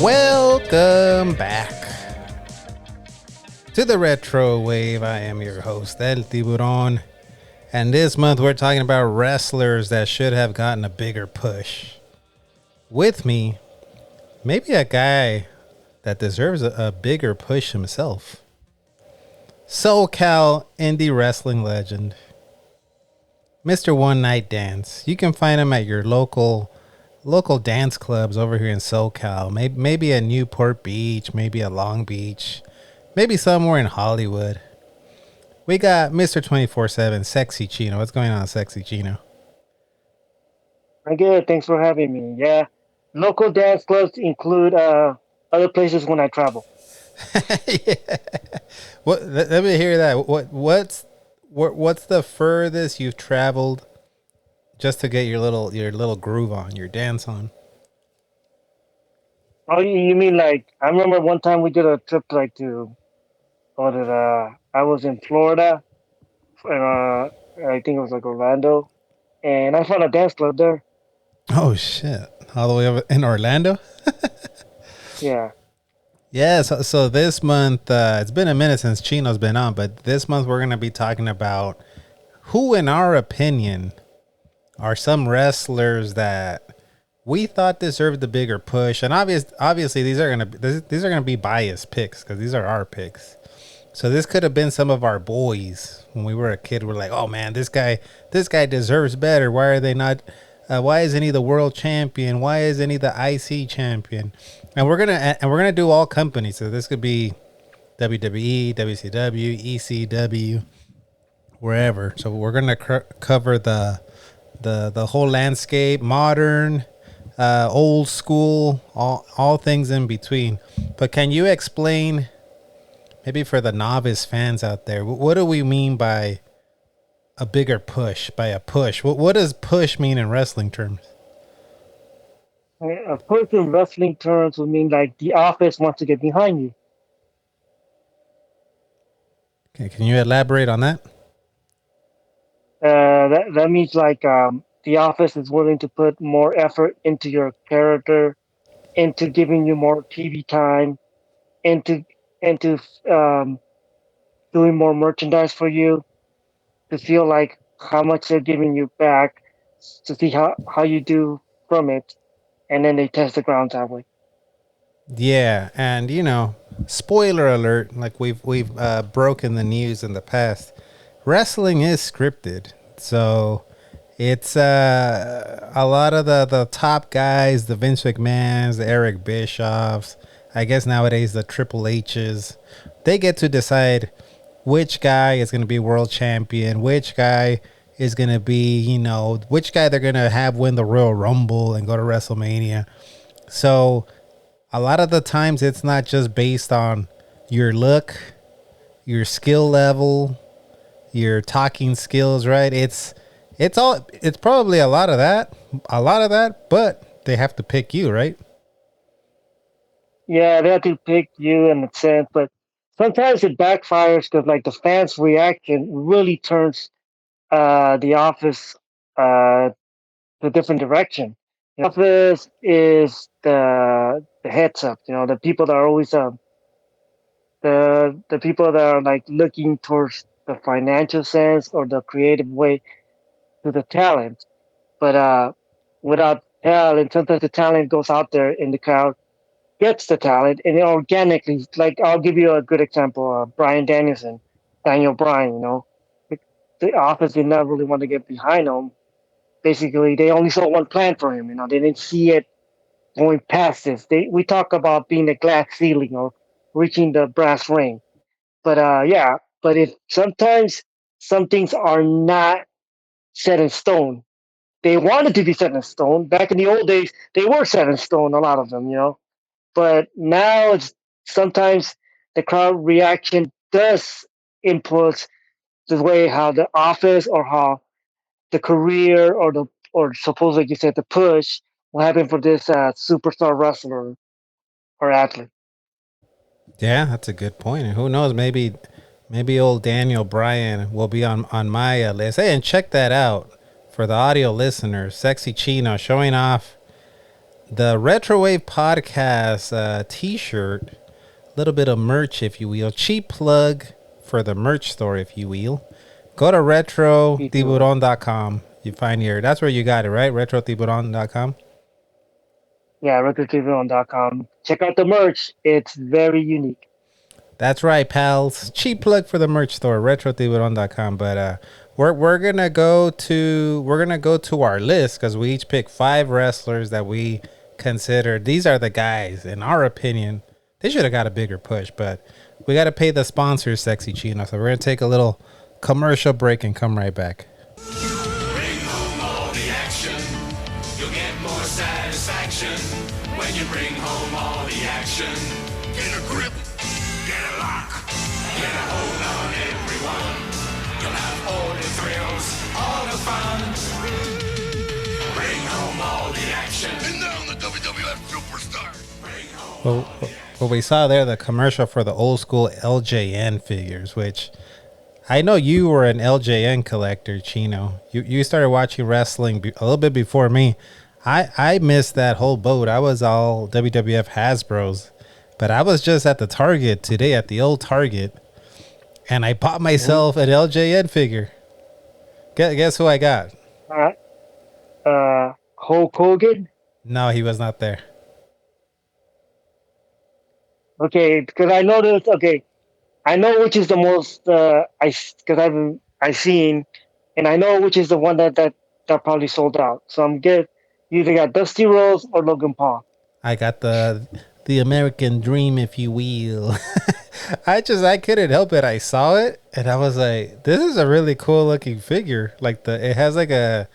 Welcome back to the Retro Wave. I am your host, El Tiburon. And this month we're talking about wrestlers that should have gotten a bigger push. With me, maybe a guy that deserves a bigger push himself. SoCal indie wrestling legend, Mr. One Night Dance. You can find him at your local dance clubs over here in SoCal. Maybe a Newport Beach, maybe a Long Beach, maybe somewhere in Hollywood. We got Mr. 24/7, Sexy Chino. What's going on, Sexy Chino? I'm good. Thanks for having me. Yeah, local dance clubs include other places when I travel. Yeah. Let me hear that. What's the furthest you've traveled just to get your little groove on, your dance on? Oh, you mean like I remember one time we did a trip like to I was in Florida and I think it was like Orlando, and I found a dance club there. Oh shit! All the way over in Orlando. Yeah. Yeah, so this month, it's been a minute since Chino's been on, but this month we're going to be talking about who, in our opinion, are some wrestlers that we thought deserved the bigger push. And obviously, these are gonna be biased picks because these are our picks. So this could have been some of our boys when we were a kid. We're like, oh man, this guy deserves better. Why are they not? Why isn't he the world champion? Why isn't he the IC champion? And we're gonna do all companies. So this could be WWE, WCW, ECW, wherever. So we're gonna cover the whole landscape, modern, old school, all things in between. But can you explain, maybe for the novice fans out there, what do we mean by a bigger push? By a push, what does push mean in wrestling terms? A push in wrestling terms would mean like the office wants to get behind you. Okay, can you elaborate on that? That means like the office is willing to put more effort into your character, into giving you more TV time, into into um, doing more merchandise for you to feel like how much they're giving you back to see how you do from it, and then they test the ground that way. Yeah, and spoiler alert, like we've broken the news in the past. Wrestling is scripted, so it's a lot of the top guys, the Vince McMahons, the Eric Bischoffs, I guess nowadays the Triple H's, they get to decide which guy is going to be world champion, which guy is going to be, which guy they're going to have win the Royal Rumble and go to WrestleMania. So a lot of the times it's not just based on your look, your skill level, your talking skills, right? It's probably a lot of that, but they have to pick you, right? Yeah, they have to pick you in a sense, but sometimes it backfires because like the fans' reaction really turns the office uh, to a different direction. The office is the heads up, the people that are always the people that are like looking towards the financial sense or the creative way to the talent. But without talent, sometimes the talent goes out there in the crowd, gets the talent, and it organically, like I'll give you a good example, Brian Danielson, Daniel Bryan, the, the office did not really want to get behind him. Basically, they only saw one plan for him, they didn't see it going past this. We talk about being a glass ceiling or reaching the brass ring. But yeah, but if sometimes some things are not set in stone, they wanted to be set in stone. Back in the old days, they were set in stone, a lot of them, But now it's sometimes the crowd reaction does influence the way how the office or how the career or suppose like you said the push will happen for this superstar wrestler or athlete. Yeah, that's a good point. And who knows, maybe old Daniel Bryan will be on my list. Hey, and check that out for the audio listeners. Sexy Chino showing off the Retrowave Podcast T-shirt, a little bit of merch, if you will. Cheap plug for the merch store, if you will. Go to Tiburon. retrotiburon.com. You find your, that's where you got it, right? Retrotiburon.com. Yeah, recordtiburon.com. Check out the merch. It's very unique. That's right, pals. Cheap plug for the merch store, retrotiburon.com. But we're gonna go to our list because we each pick 5 wrestlers that we consider these are the guys, in our opinion. They should have got a bigger push, but we got to pay the sponsors, Sexy Chino. So we're gonna take a little commercial break and come right back. Bring home all the action. You'll get more satisfaction when you bring home all the action. Get a grip, get a lock, get a hold on everyone. You'll have all the thrills, all the fun. Bring home all the action. And now the WWF Superstar. Bring home Well, all the action. what we saw there, the commercial for the old school LJN figures, which I know you were an LJN collector, Chino. You started watching wrestling a little bit before me. I missed that whole boat. I was all WWF Hasbro's, but I was just at the Target today, at the old Target, and I bought myself an LJN figure. Guess who I got? Uh, Hulk Hogan. No, he was not there. Okay, because I noticed. Okay, I know which is the most. Because I've seen, and I know which is the one that probably sold out. So I'm good. You either got Dusty Rose or Logan Paul. I got the American dream, if you will. I couldn't help it. I saw it and I was like, this is a really cool looking figure. Like it has like a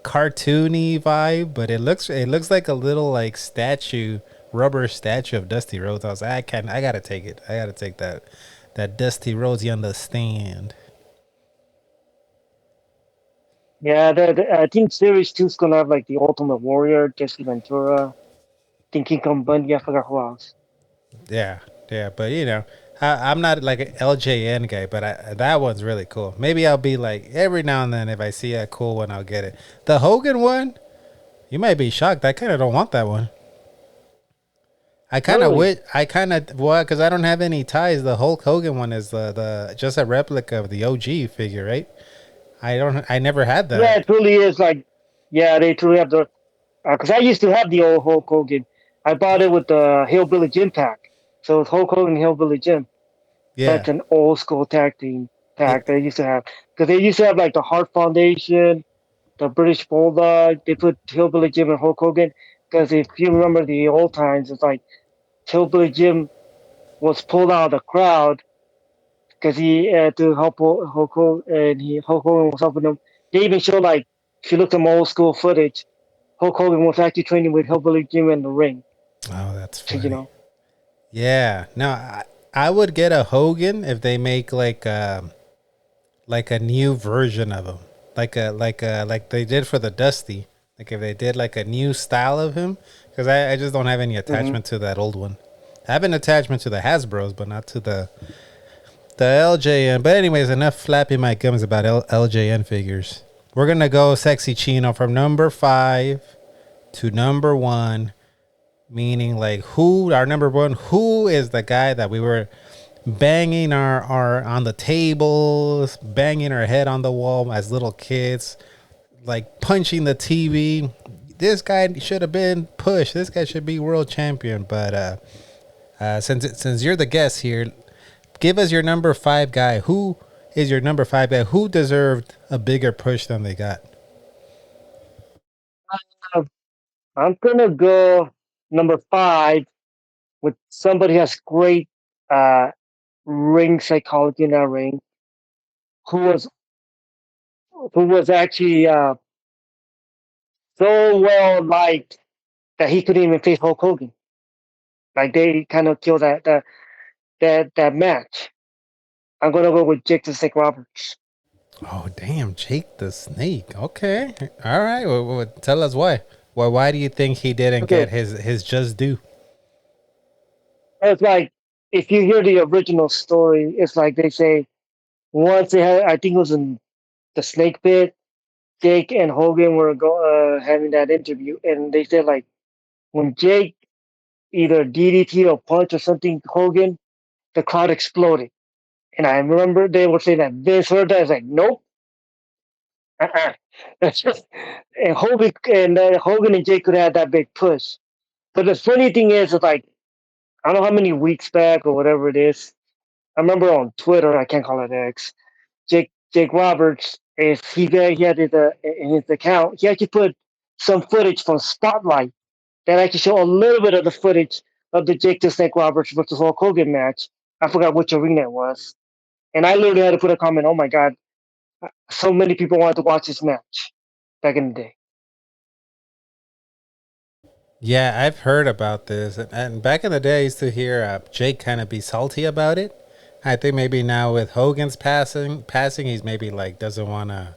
cartoony vibe, but it looks like a little like statue, rubber statue of Dusty Rhodes. I was like, I gotta take it. I gotta take that Dusty Rhodes. You understand? Yeah, I think Series 2 is gonna have like the Ultimate Warrior, Jesse Ventura, Thinking Kong Bundy. I forgot who else. Yeah, yeah, but I'm not like an LJN guy, but that one's really cool. Maybe I'll be like every now and then if I see a cool one, I'll get it. The Hogan one, you might be shocked. I kind of don't want that one. I kind of Really? wish I kind of well because I don't have any ties. The Hulk Hogan one is the just a replica of the OG figure, right? I never had Yeah, that. it truly is like. Yeah, they truly have the. Because I used to have the old Hulk Hogan. I bought it with the Hillbilly Jim pack. So it's Hulk Hogan Hillbilly Jim. Yeah, That's an old school tag team yeah, pack they used to have. Because they used to have like the Hart Foundation, the British Bulldog. They put Hillbilly Jim and Hulk Hogan. Because if you remember the old times, it's like Hillbilly Jim was pulled out of the crowd because he had to help Hulk Hogan, and Hulk Hogan was helping him. They even showed like if you look at some old school footage, Hulk Hogan was actually training with Hillbilly Jim in the ring. oh, that's So you funny. know, Yeah, no, I would get a Hogan if they make like a new version of him, like they did for the Dusty. Like if they did like a new style of him, because I just don't have any hmm attachment to that old one. I have an attachment to the Hasbro's, but not to the LJN. But anyways, enough flapping my gums about LJN figures. We're gonna go Sexy Chino from number 5 to number 1, meaning like who our number 1, who is the guy that we were banging our on the tables, banging our head on the wall as little kids, like punching the TV. This guy should have been pushed. This guy should be world champion. But since you're the guest here, give us your number 5 guy. Who is your number 5 guy? Who deserved a bigger push than they got? I'm gonna go number 5 with somebody who has great uh, ring psychology in that ring, who was who was actually so well liked that he couldn't even face Hulk Hogan. Like they kind of killed that match. I'm gonna go with Jake the Snake Roberts. Oh damn, Jake the Snake. Okay, all right. Tell us why. Why do you think he didn't get Okay, his just due? it's like if you hear the original story, it's like they say once they had, I think it was in the Snake Pit. Jake and Hogan were having that interview, and they said like When Jake either DDT or punch or something Hogan, the crowd exploded. And I remember they were saying that Vince heard that. I was like, nope, uh-uh. That's just and Hogan and Jake could have that big push. But the funny thing is like I don't know how many weeks back or whatever it is. I remember on Twitter, I can't call it X. Jake Roberts is he had his in his account. He actually put some footage from Spotlight that actually show a little bit of the footage of the Jake the Snake Roberts versus Hulk Hogan match. I forgot which arena it was, and I literally had to put a comment. Oh my god, so many people wanted to watch this match back in the day. Yeah, I've heard about this, and back in the day, I used to hear Jake kind of be salty about it. I think maybe now with Hogan's passing, he's maybe like doesn't want to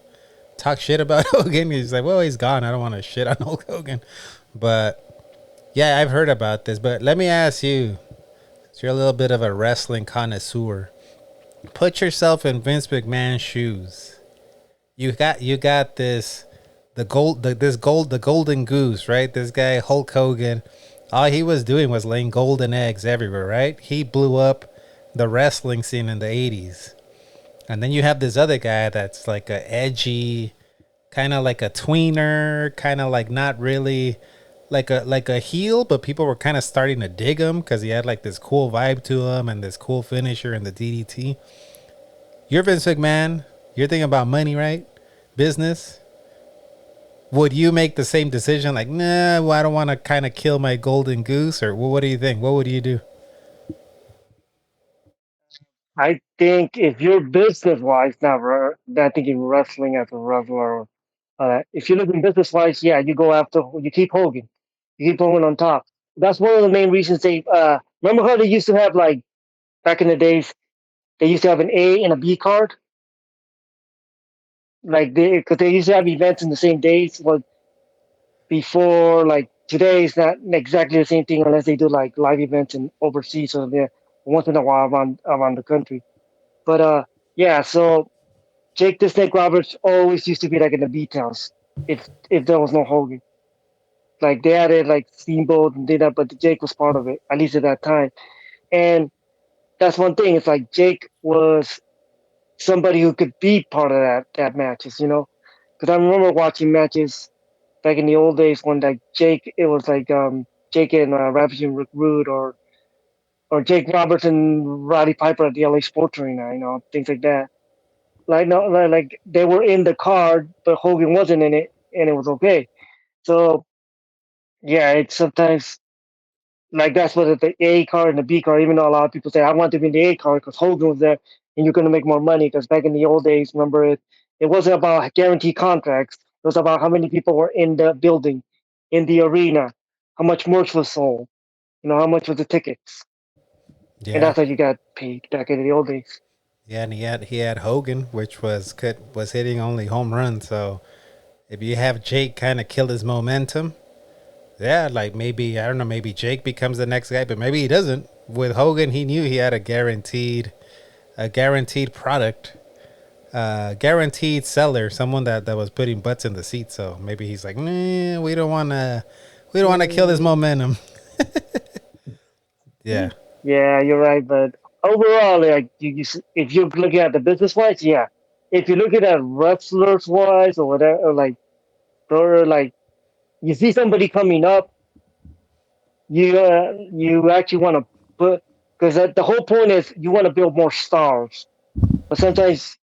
talk shit about Hogan. He's like, well, he's gone. I don't want to shit on Hulk Hogan. But yeah, I've heard about this. But let me ask you, so you're a little bit of a wrestling connoisseur. Put yourself in Vince McMahon's shoes. You got this the golden goose, right? This guy Hulk Hogan, all he was doing was laying golden eggs everywhere, right? He blew up the wrestling scene in the 80s. And then you have this other guy that's like a edgy, kind of like a tweener, kind of like not really like a heel, but people were kind of starting to dig him because he had like this cool vibe to him and this cool finisher in the DDT. You're Vince McMahon. You're thinking about money, right? Business. Would you make the same decision? Like, nah, well, I don't want to kind of kill my golden goose, or well, what do you think? What would you do? I think if you're business wise, not thinking wrestling as a wrestler. If you're looking business wise, yeah, you keep Hogan, you keep Hogan on top. That's one of the main reasons they remember how they used to have like back in the days they used to have an A and a B card, like because they used to have events in the same days. Well, before like today is not exactly the same thing unless they do like live events in overseas or they're once in a while around the country. But yeah, so Jake the Snake Roberts always used to be like in the B towns if there was no Hogan. Like they added like Steamboat and did that, but Jake was part of it at least at that time. And that's one thing. It's like Jake was somebody who could be part of that matches, you know. Because I remember watching matches back in the old days when like Jake, it was like Jake and Ravishing Rick Rude or Jake Roberts and Roddy Piper at the LA Sports Arena, you know, things like that. Like no, like they were in the card, but Hogan wasn't in it, and it was okay. So yeah, it's sometimes like that's what the A card and the B card. Even though a lot of people say I want to be in the A card because Hogan was there, and you're going to make more money. Because back in the old days, remember it wasn't about guaranteed contracts. It was about how many people were in the building, in the arena, how much merch was sold, you know, how much was the tickets, and Yeah, that's how you got paid back in the old days. yeah, and he had Hogan, which was hitting only home runs. So if you have Jake kind of kill his momentum, yeah, like maybe I don't know, maybe Jake becomes the next guy, but maybe he doesn't. With Hogan, he knew he had a guaranteed product, guaranteed seller, someone that was putting butts in the seat. So maybe he's like, nah, we don't wanna kill this momentum. Yeah, Yeah, you're right, but overall, like if you're looking at the business wise, yeah. If you're looking at wrestlers wise or whatever, or like you see somebody coming up, you actually want to put because the whole point is you want to build more stars. But sometimes,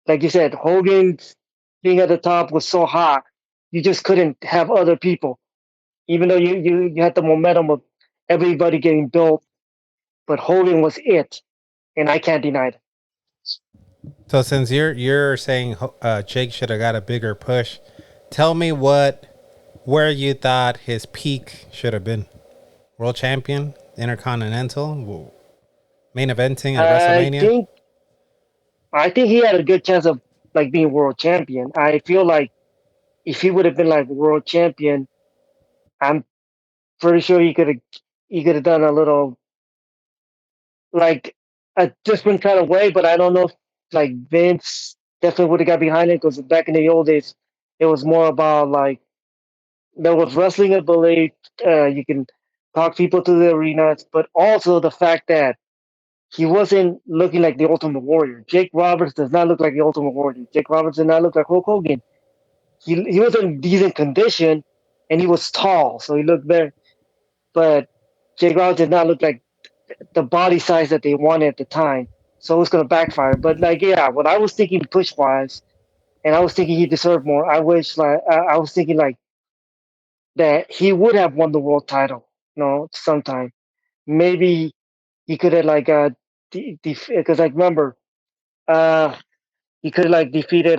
like you said, Hogan's being at the top was so hot, you just couldn't have other people, even though you had the momentum of everybody getting built. But Hogan was it, and I can't deny it. so since you're saying Jake should have got a bigger push, tell me where you thought his peak should have been. World champion, intercontinental, main eventing at I WrestleMania. think I think he had a good chance of like being world champion. I feel like if he would have been like world champion, I'm pretty sure he could have done a little like a different kind of way. But I don't know if like Vince definitely would have got behind it because back in the old days, it was more about like There was wrestling ability. You can talk people to the arenas, but also the fact that he wasn't looking like the Ultimate Warrior. Jake Roberts does not look like the Ultimate Warrior. Jake Roberts did not look like Hulk Hogan. He was in decent condition, and he was tall, so he looked there. But Jake Roberts did not look like the body size that they wanted at the time. So it was going to backfire. But like, yeah, what I was thinking push wise, and I was thinking he deserved more. I wish, like, I was thinking like that he would have won the world title, sometime. Maybe he could have like because like remember, uh, he could have like defeated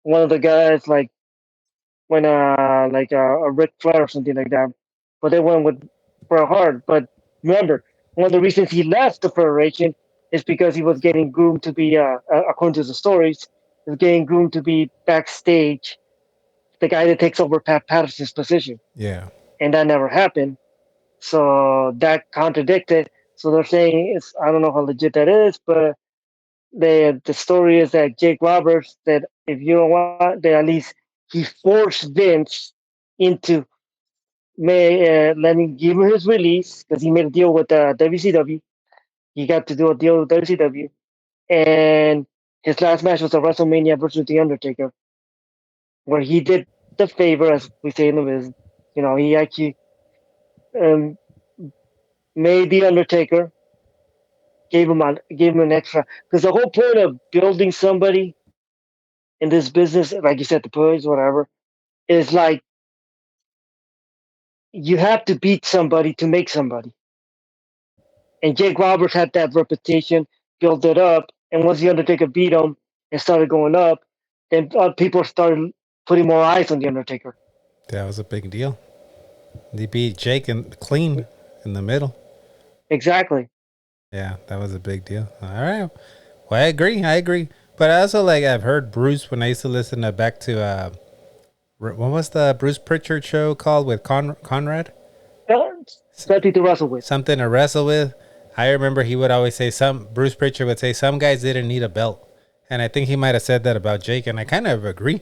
one of the guys like when a Ric Flair or something like that. But they went with Bret Hart. But remember, one of the reasons he left the Federation is because he was getting groomed to be, according to the stories, he was getting groomed to be backstage, the guy that takes over Pat Patterson's position, Yeah. and that never happened. So that contradicted. So they're saying it's I don't know how legit that is, but the story is that Jake Roberts that if you don't want that at least he forced Vince into letting give him his release because he made a deal with WCW. He got to do a deal with WCW, and his last match was a WrestleMania versus The Undertaker, where he did the favor, as we say in the business. He actually um, made The Undertaker, gave him an extra because the whole point of building somebody in this business, like you said, the push, whatever, is like you have to beat somebody to make somebody. And Jake Roberts had that reputation, built it up, and once the Undertaker beat him and started going up, then people started putting more eyes on the Undertaker. That was a big deal. They beat Jake and clean in the middle. Exactly. Yeah, that was a big deal. All right. Well, I agree. I agree. But I also like I've heard Bruce when I used to listen to back to what was the Bruce Pritchard show called with Conrad? Uh, Something to wrestle with. Something to wrestle with. I remember he would always say Bruce Pritchard would say some guys didn't need a belt. And I think he might have said that about Jake, and I kind of agree.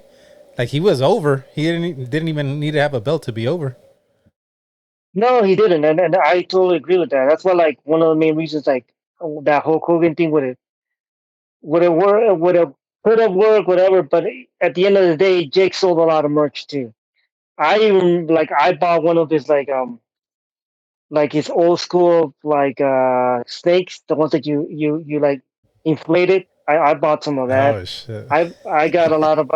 Like he was over. He didn't even need to have a belt to be over. No, he didn't, and I totally agree with that. That's why, like, one of the main reasons, like, that Hulk Hogan thing would have worked, would have could have worked, whatever. But at the end of the day, Jake sold a lot of merch too. I even like I bought one of his like his old school like snakes, the ones that you like inflated. I bought some of that. Oh shit. I got a lot of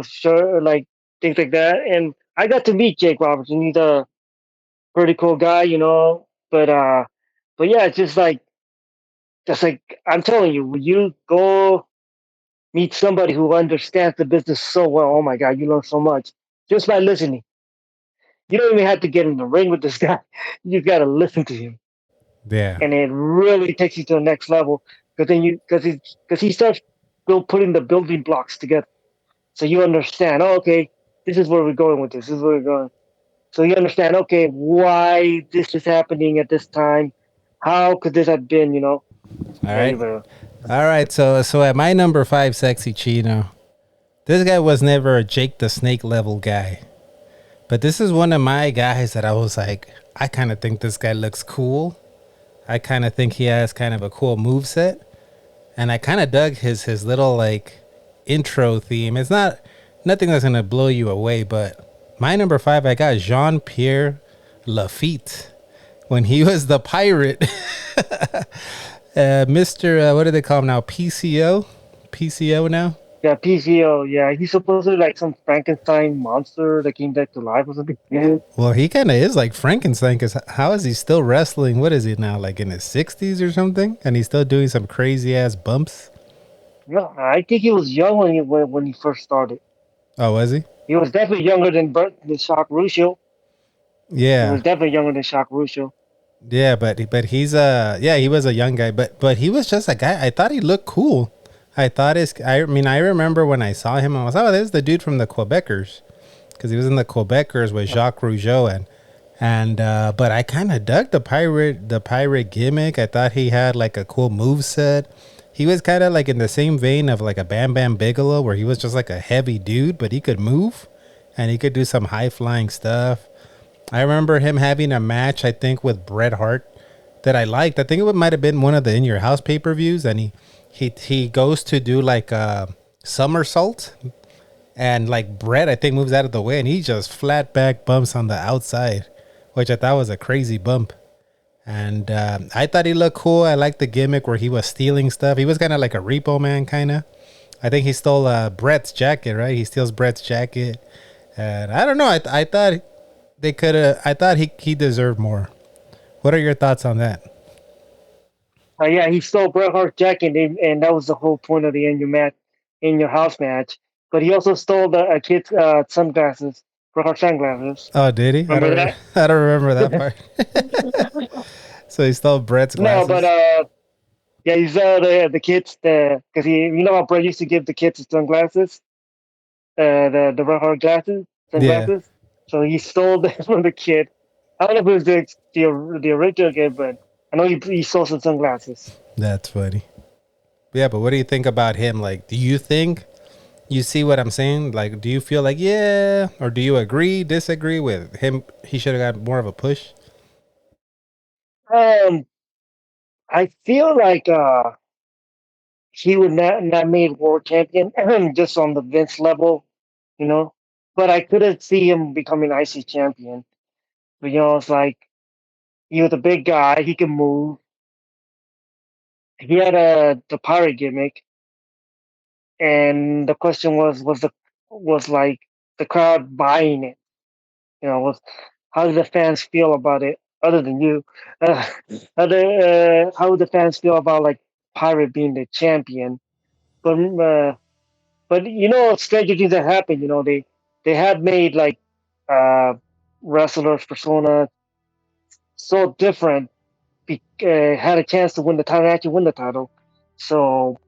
sure like things like that, and I got to meet Jake Roberts, and he's a pretty cool guy, but yeah, it's just like I'm telling you, when you go meet somebody who understands the business so well, oh my god, you learn so much just by listening. You don't even have to get in the ring with this guy. You got to listen to him, Yeah. and it really takes you to the next level because he starts putting the building blocks together, so you understand. Oh, okay, this is where we're going with this. This is where we're going. So you understand. Okay, why this is happening at this time? How could this have been? All Yeah, you right. better. All right. So at my number 5, Sexy Chino, this guy was never a Jake the Snake level guy. But this is one of my guys that I was like, I kind of think this guy looks cool. I kind of think he has kind of a cool move set. And I kind of dug his little like intro theme. It's not nothing that's gonna blow you away, but my number 5, I got Jean Pierre Lafitte when he was the pirate, Mister. What do they call him now? PCO now. Yeah, PCO. Yeah, he's supposedly like some Frankenstein monster that came back to life or something. Yeah. Well, he kind of is like Frankenstein because how is he still wrestling? What is he now, like in his 60s or something? And he's still doing some crazy ass bumps. No, I think he was young when he first started. Oh, was he? He was definitely younger than Shock Russo. He Yeah. was definitely younger than Shock Russo. Yeah, but he's yeah, he was a young guy, but he was just a guy. I thought he looked cool. I mean I remember when I saw him, I was there's the dude from the Quebecers, because he was in the Quebecers with Jacques Rougeau and but I kind of dug the pirate gimmick. I thought he had like a cool move set. He was kind of like in the same vein of like a Bam Bam Bigelow, where he was just like a heavy dude, but he could move. and he could do some high flying stuff. I remember him having a match, I think, with Bret Hart that I liked. I think it might have been one of the In Your House pay per views, and he goes to do like a somersault, and like Bret, I think, moves out of the way, and he just flat back bumps on the outside, which I thought was a crazy bump. And I thought he looked cool. I liked the gimmick where he was stealing stuff. He was kind of like a repo man, kind of. I think he stole Bret's jacket, right? He steals Bret's jacket. And I don't know. I thought they could have. I thought he deserved more. What are your thoughts on that? Yeah, he stole Bret Hart's jacket, and that was the whole point of the in your house match. But he also stole the kid's sunglasses, Bret Hart sunglasses. Oh, did he? Remember that? I don't remember that part. So he stole Bret's No, glasses. but yeah, he stole the kids because you know how Bret used to give the kids the sunglasses, the Bret Hart glasses, Yeah, sunglasses. So he stole them from the kid. I don't know if it was the original kid, but I know he stole some sunglasses. that's funny. Yeah, but what do you think about him? Like, do you think you see what I'm saying? Like, do you feel like yeah, or do you agree, disagree with him? He should have got more of a push. Um, I feel like he would not made world champion just on the Vince level, you know. But I couldn't see him becoming IC champion. But it's like he was a big guy. He could move. He had the pirate gimmick, and the question was like the crowd buying it. Was how did the fans feel about it? Other than you, uh, how would the fans feel about like pirate being the champion? But stranger things that happen. They have made like uh, wrestlers persona so different. Had a chance to win the title, actually win the title. So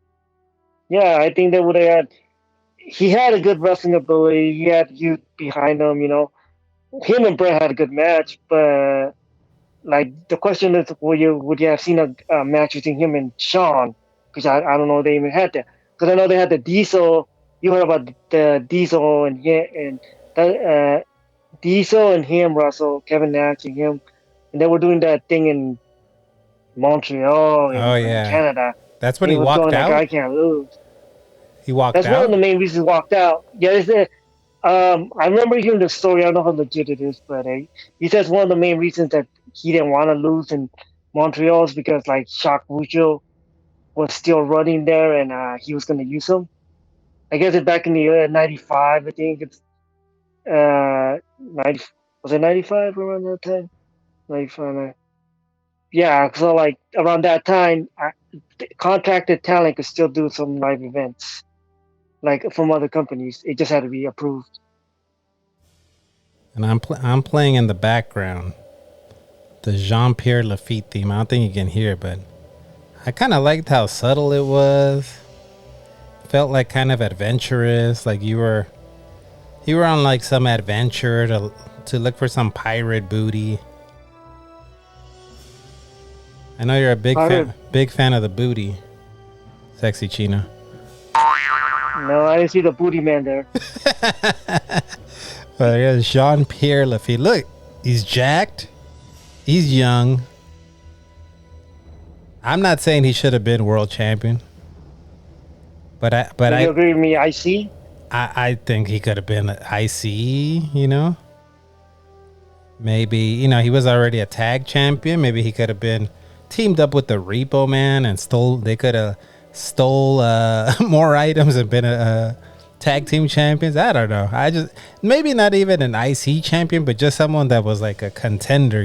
yeah, I think they would have had. He had a good wrestling ability. He had youth behind him. Him and Bret had a good match. But like the question is, would you have seen a match between him and Shawn? Because I don't know if they even had that. Because I know they had the Diesel. You heard about the Diesel and Diesel and him, Russell, Kevin Nash and him, and they were doing that thing in Montreal Oh in yeah, Canada. that's when And he he was walked going like, out. I can't lose. He walked That's one of out. the main reasons he walked out. Yeah, I remember hearing the story. I don't know how legit it is, but he says one of the main reasons that he didn't want to lose in Montreal is because like Jacques Rougeau was still running there, and he was going to use him. I guess it's back in the '95. I think it's 90. Was it '95 around that time? '95. Yeah, so like around that time, contracted talent could still do some live events like from other companies. It just had to be approved. And I'm playing in the background the Jean Pierre Lafitte theme. I don't think you can hear it, but I kind of liked how subtle it was. Felt like kind of adventurous, like you were on like some adventure to look for some pirate booty. I know you're a Pirate? big fan of the booty, Sexy Chino. No, I didn't see the booty man there. But yeah, Jean Pierre Lafitte. Look, he's jacked. He's young. I'm not saying he should have been world champion, but Do you agree with me? I see. I think he could have been IC. Maybe he was already a tag champion. Maybe he could have been teamed up with the Repo Man and stole. They could have stole more items and been a tag team champions. I don't know. I just maybe not even an IC champion, but just someone that was like a contender.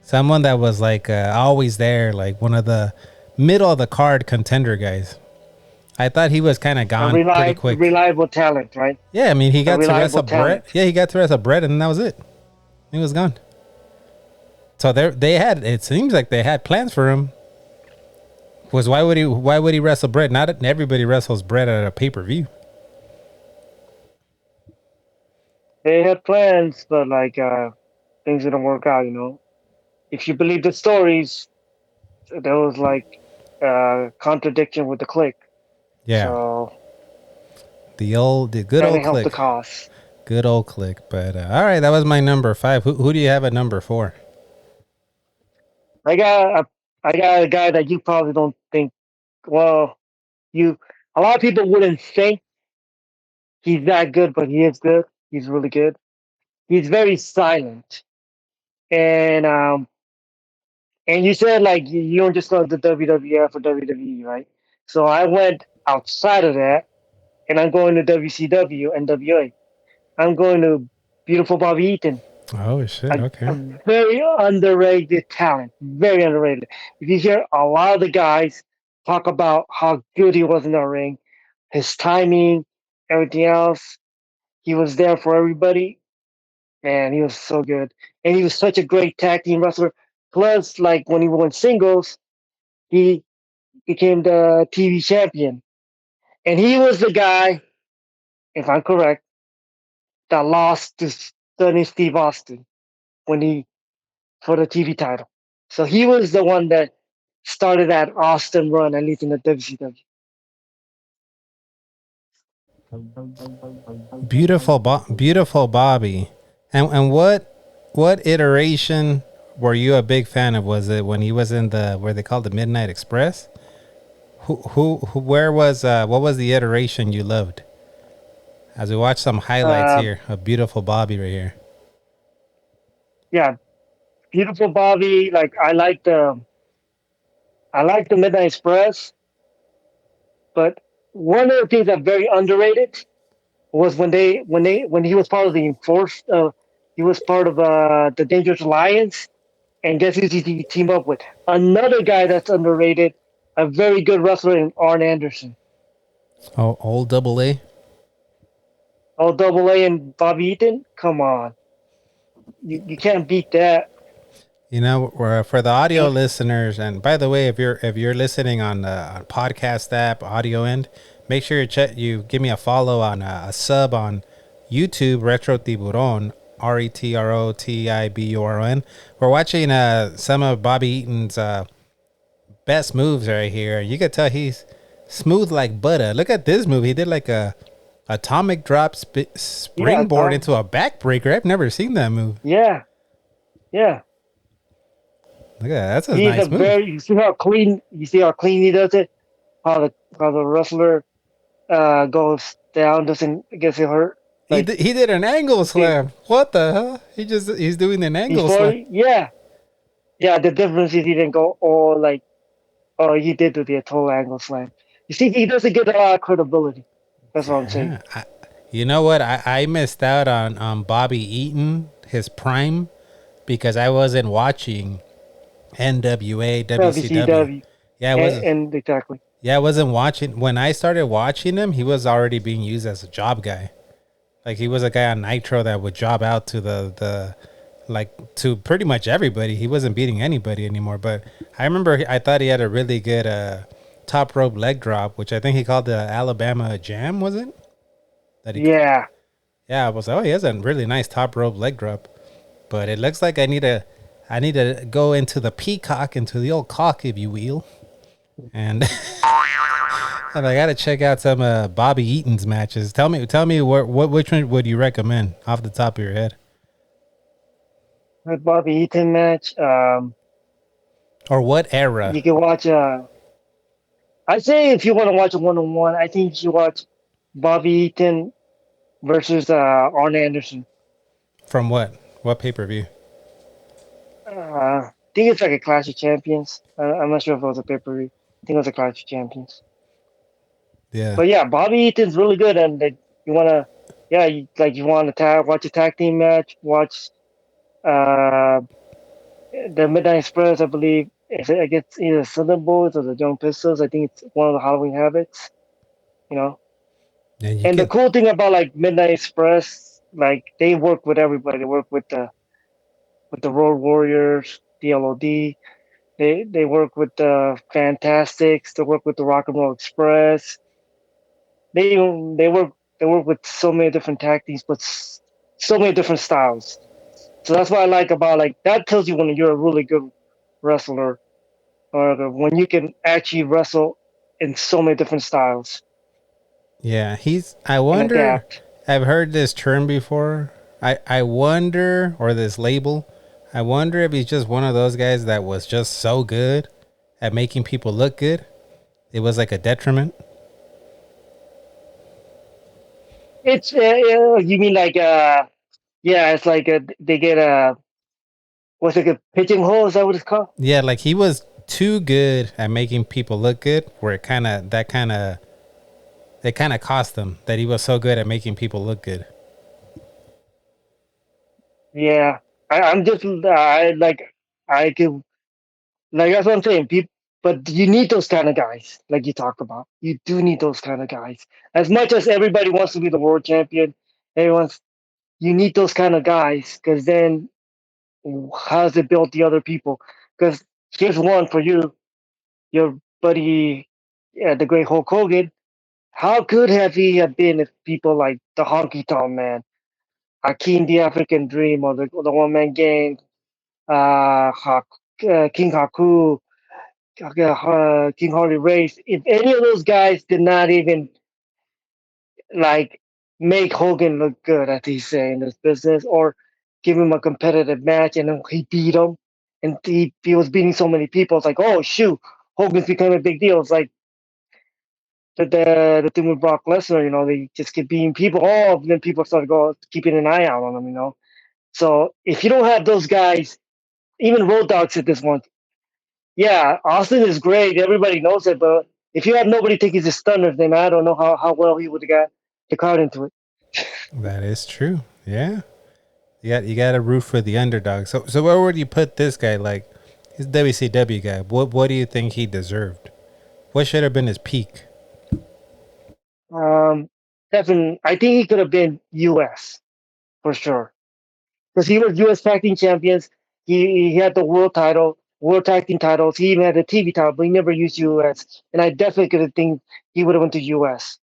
Someone that was like always there, like one of the middle of the card contender guys. I thought he was kind of gone pretty quick. Reliable talent, right? Yeah, I mean he got to wrestle reliable talent. Brett. Yeah, he got to wrestle Brett, and that was it. He was gone. So they had. It seems like they had plans for him. Was why would he wrestle Brett? Not everybody wrestles Brett at a pay-per-view. They had plans, but like things didn't work out. If you believe the stories, there was like contradiction with the click. Yeah, So the good that old didn't help the click. cause. Good old Click. But all right, that was my number 5. Who do you have at number 4? I got a, I got a guy that you probably don't think. Well, you a lot of people wouldn't think he's that good, but he is good. He's really good. He's very silent, and you said like you don't just go to WWF or WWE, right? So I went outside of that, and I'm going to WCW and WA. I'm going to Beautiful Bobby Eaton, Oh shit. a Okay. very underrated talent, very underrated. If you hear a lot of the guys talk about how good he was in the ring, his timing, everything else, he was there for everybody. Man, he was so good, and he was such a great tag team wrestler. Plus, like when he won singles, he became the TV champion, and he was the guy, if I'm correct, that lost to Sonny Steve Austin when he for the TV title. So he was the one that started that Austin run, at least in the WCW. Beautiful Bobby. And what iteration were you a big fan of? Was it when he was in the where they called the Midnight Express? Where was what was the iteration you loved? As we watch some highlights Uh, here of Beautiful Bobby right here. yeah, beautiful Bobby. Like I like the Midnight Express, but one of the things that's very underrated was when he was part of the enforced. He was part of the Dangerous Alliance, and guess who he teamed up with? Another guy that's underrated, a very good wrestler in Arn Anderson. Oh, old double A. Oh, Double A and Bobby Eaton, come on, you can't beat that. You know, for the audio And, listeners, and by the way, if you're listening on the podcast app, audio end, make sure you give me a follow on a sub on YouTube, Retro Tiburon, RETROTIBURON. We're watching some of Bobby Eaton's best moves right here. You can tell he's smooth like butter. Look at this move. He did like a atomic drop yeah, springboard into a backbreaker. I've never seen that move. yeah, yeah. Look at that. That's a He's a nice move. very. You see how clean he does it. How the wrestler goes down, doesn't get hurt. Like He did an angle he, slam. What the hell? He's doing an angle before, slam. yeah, yeah. The difference is he didn't go all like, oh, he did do the total angle slam. You see, he doesn't get a lot of credibility. That's what I'm saying. Yeah, you know what? I missed out on Bobby Eaton his prime because I wasn't watching NWA WCW. WCW Yeah, I was. and exactly. Yeah, I wasn't watching when I started watching him. He was already being used as a job guy. Like he was a guy on Nitro that would job out to the like to pretty much everybody. He wasn't beating anybody anymore. But I remember I thought he had a really good top rope leg drop, which I think he called the Alabama Jam. Was it that he? Yeah, Yeah, I was like, oh, he has a really nice top rope leg drop. But it looks like I need to go into the peacock, into the old cock, if you will, and and I got to check out some Bobby Eaton's matches. Tell me what which one would you recommend off the top of your head, that Bobby Eaton match. or what era? You can watch. I say if you want to watch a one on one, I think you should watch Bobby Eaton versus Arn Anderson. From what pay per view? I think it's like a Clash of Champions. I'm not sure if it was a pay per view. I think it was a Clash of Champions. Yeah, But yeah, Bobby Eaton's really good, and you wanna, yeah, you want to watch a tag team match, watch uh the Midnight Express, I believe. I guess either Thunderbolts or the Young Pistols. I think it's one of the Halloween Habits. You know, and you and the get cool thing about like Midnight Express, like they work with everybody. They work with the Road Warriors, the LOD. They work with the Fantastics. They work with the Rock and Roll Express. They work with so many different tag teams, but so many different styles. So that's what I like about like that tells you when you're a really good wrestler or when you can actually wrestle in so many different styles yeah. He's. I and wonder adapt. I've heard this term before. I wonder, or this label, I wonder if he's just one of those guys that was just so good at making people look good. It was like a detriment. It's you mean like yeah, it's like they get what's it, a pitching hole? Is that what it's called? Yeah, like he was too good at making people look good, where it kind of cost him that he was so good at making people look good. Yeah, I'm just I like I could like that's what I'm saying. People, but you need those kind of guys, like you talk about. You do need those kind of guys. As much as everybody wants to be the world champion, everyone's you need those kind of guys because then how does it build the other people? Because here's one for you, your buddy, the great Hulk Hogan. How good have he have been if people like the Honky Tonk Man, Akeem the African Dream, or the One Man Gang, King Haku, King Harley Race. If any of those guys did not even like make Hogan look good, as he say in this business, or give him a competitive match, and then he beat him, and he was beating so many people. It's like, oh shoot, Hogan's becoming a big deal. It's like the thing with Brock Lesnar, they just keep beating people. Oh, then people start keeping an eye out on them. So if you don't have those guys, even Road Dogg said this once. Yeah, Austin is great. Everybody knows it, but if you have nobody taking his stunners, then I don't know how well he would have got the crowd into it. That is true. Yeah. You got to root for the underdog. So where would you put this guy? Like, he's a WCW guy. What do you think he deserved? What should have been his peak? Um, Definitely, I think he could have been U.S. for sure because he was U.S. Tag Team Champions. He had the world title, world tag team titles. He even had the TV title, but he never used U.S. And I definitely could have think he would have went to U.S.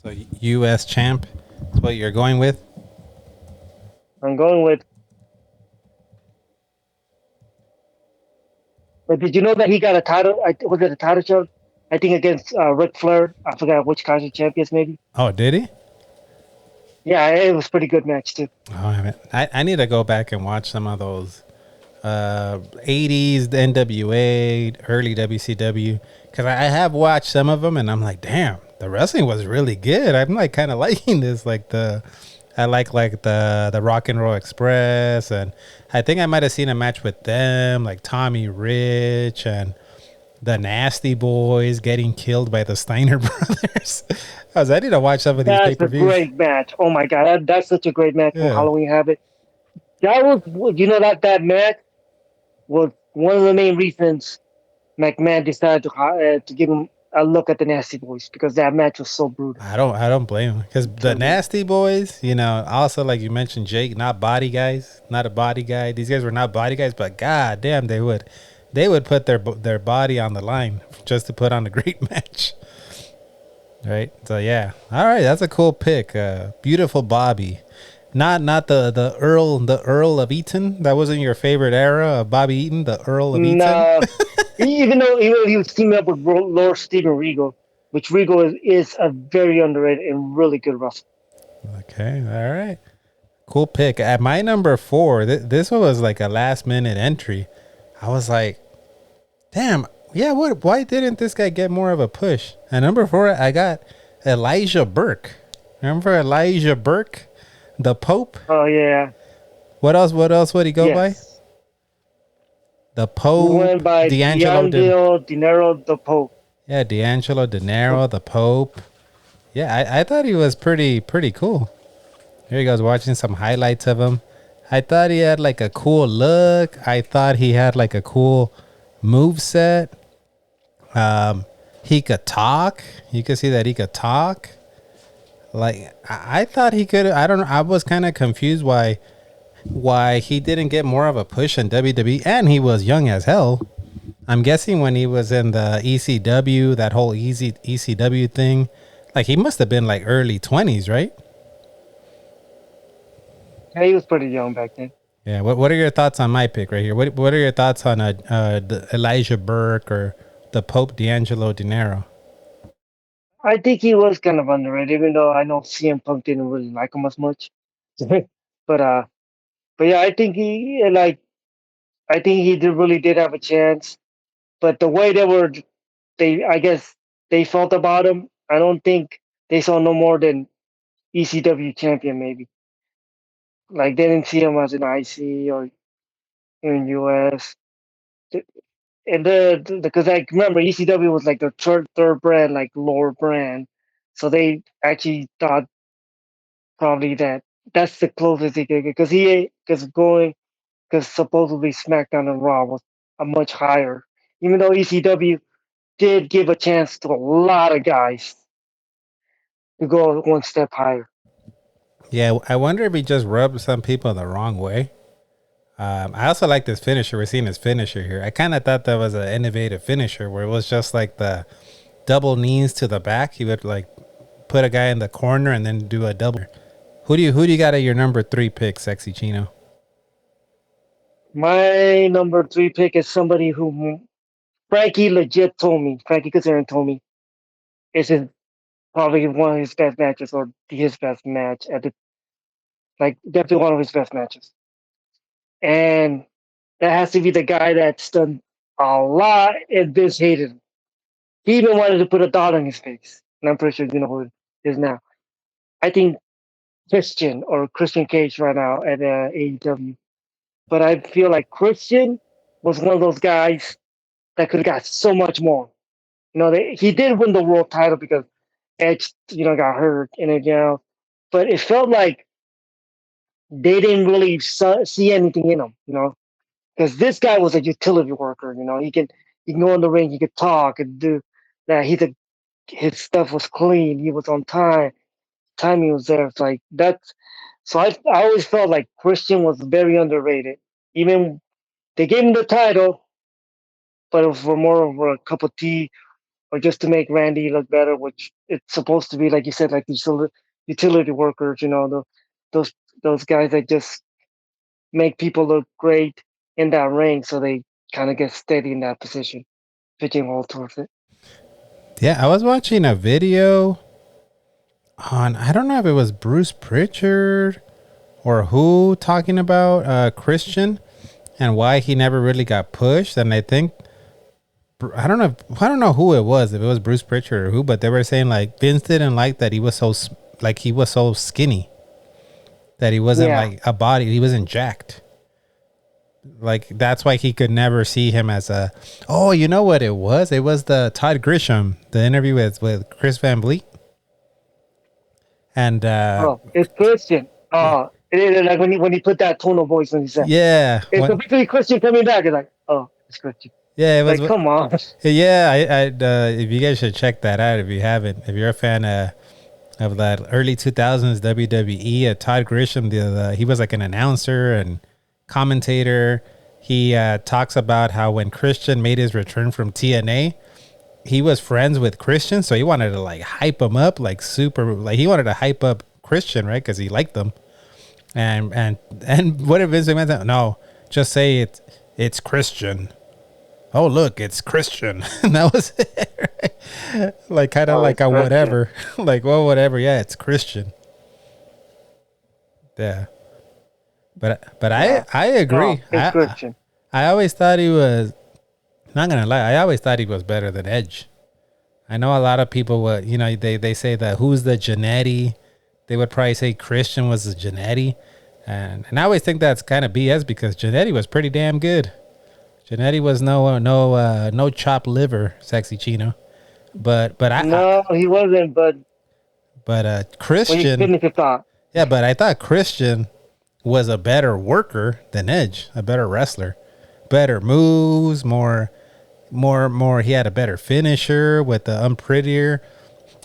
So U.S. champ. That's what you're going with. I'm going with. But did you know that he got a title? Was it a title shot? I think against Ric Flair. I forgot which country champions, maybe. Oh, did he? Yeah, it was a pretty good match too. Oh, I haven't. I need to go back and watch some of those 80s NWA, early WCW, because I have watched some of them and I'm like, damn, the wrestling was really good. I'm like kind of liking this. I like the Rock and Roll Express, and I think I might have seen a match with them, like Tommy Rich and the Nasty Boys getting killed by the Steiner brothers. I need to watch some of these That's a pay-per-views. great match. Oh my god, that's such a great match for Yeah. Halloween Havoc. That was, that match was one of the main reasons McMahon decided to give him a look at the Nasty Boys because that match was so brutal. I don't blame him because the Nasty Boys, also like you mentioned, Jake, not body guys, not a body guy. These guys were not body guys, but god damn, they would put their body on the line just to put on a great match. Right. So yeah. All right, that's a cool pick. Beautiful Bobby. Not the Earl of Eaton. That wasn't your favorite era of Bobby Eaton, the Earl of Eaton. No, even though he was teaming up with Lord Steven Regal, which Regal is a very underrated and really good wrestler. Okay. All right. Cool pick. At my number 4, this one was like a last minute entry. I was like, damn, yeah, why didn't this guy get more of a push? At number 4, I got Elijah Burke. Remember Elijah Burke? The Pope? Oh yeah. What else would he go by? The Pope. He went by D'Angelo Dinero, the Pope. Yeah, D'Angelo Dinero, the Pope. Yeah, I thought he was pretty cool. Here he goes, watching some highlights of him. I thought he had like a cool look. I thought he had like a cool move set. He could talk. You could see that he could talk. Like I thought he could. I don't know. I was kind of confused why he didn't get more of a push in WWE, and he was young as hell. I'm guessing when he was in the ECW, that whole ECW thing, like he must have been like early 20s, right? Yeah, he was pretty young back then. Yeah. What are your thoughts on my pick right here? What are your thoughts on the Elijah Burke or the Pope D'Angelo Dinero? I think he was kind of underrated, even though I know CM Punk didn't really like him as much. but but yeah, I think he did really did have a chance. But the way they I guess they felt about him, I don't think they saw no more than ECW champion maybe. Like they didn't see him as an IC or in US. And because I remember ECW was like the third brand, like lower brand, so they actually thought probably that's the closest he could get because supposedly SmackDown and Raw was a much higher, even though ECW did give a chance to a lot of guys to go one step higher. Yeah, I wonder if he just rubbed some people the wrong way. I also like this finisher. We're seeing his finisher here. I kind of thought that was an innovative finisher where it was just like the double knees to the back. He would like put a guy in the corner and then do a double. Who do you got at your number 3 pick, Sexy Chino? My number three pick is somebody who Frankie Kazarian told me is probably one of his best matches or his best match at the like definitely one of his best matches. And that has to be the guy that's done a lot and Vince hated him. He even wanted to put a dot on his face. And I'm pretty sure you know who it is now. I think Christian Cage right now at AEW. But I feel like Christian was one of those guys that could have got so much more. He did win the world title because Edge, got hurt and everything else. But it felt like they didn't really see anything in him, because this guy was a utility worker. He can go in the ring, he could talk and do that. His stuff was clean. He was on time. Timing was there. It's like that's so I always felt like Christian was very underrated. Even they gave him the title, but it was for more of a cup of tea or just to make Randy look better, which it's supposed to be, like you said, like these utility workers. Those those guys that just make people look great in that ring, so they kind of get steady in that position, pitching all towards it. Yeah, I was watching a video on, I don't know if it was Bruce Pritchard or who, talking about Christian and why he never really got pushed. And I think I don't know who it was, if it was Bruce Pritchard or who, but they were saying like Vince didn't like that he was so skinny, that he wasn't Yeah, like a body, he wasn't jacked. Like that's why he could never see him as a. Oh, you know what it was? It was the Todd Grisham, the interview with Chris Van Vliet, and oh, it's Christian. Oh, it is like when he put that tone of voice when he said yeah, it's completely Christian coming back. It's like, oh, it's Christian. yeah, it was. Like, come on. Yeah, if you guys should check that out if you haven't. If you're a fan of that early 2000s WWE, Todd Grisham, he was like an announcer and commentator. He talks about how when Christian made his return from TNA, he was friends with Christian, so he wanted to like hype him up, like super, like he wanted to hype up Christian, right? Because he liked them. And what if Vince McMahon said, no, just say it's Christian. Oh look, it's Christian. And that was it, right? Like kind of Oh, like it's a Christian. whatever. Like, well, whatever. Yeah, it's Christian. Yeah. But Yeah. I Oh, agree. it's Christian. I always thought he was, not gonna lie, I always thought he was better than Edge. I know a lot of people would, they say that who's the Jannetty? They would probably say Christian was the Jannetty. And I always think that's kind of BS because Jannetty was pretty damn good. Jannetty was no chopped liver, Sexy Chino. No, he wasn't. But when you Christian, finish the thought, yeah, but I thought Christian was a better worker than Edge, a better wrestler, better moves, more. He had a better finisher with the unprettier.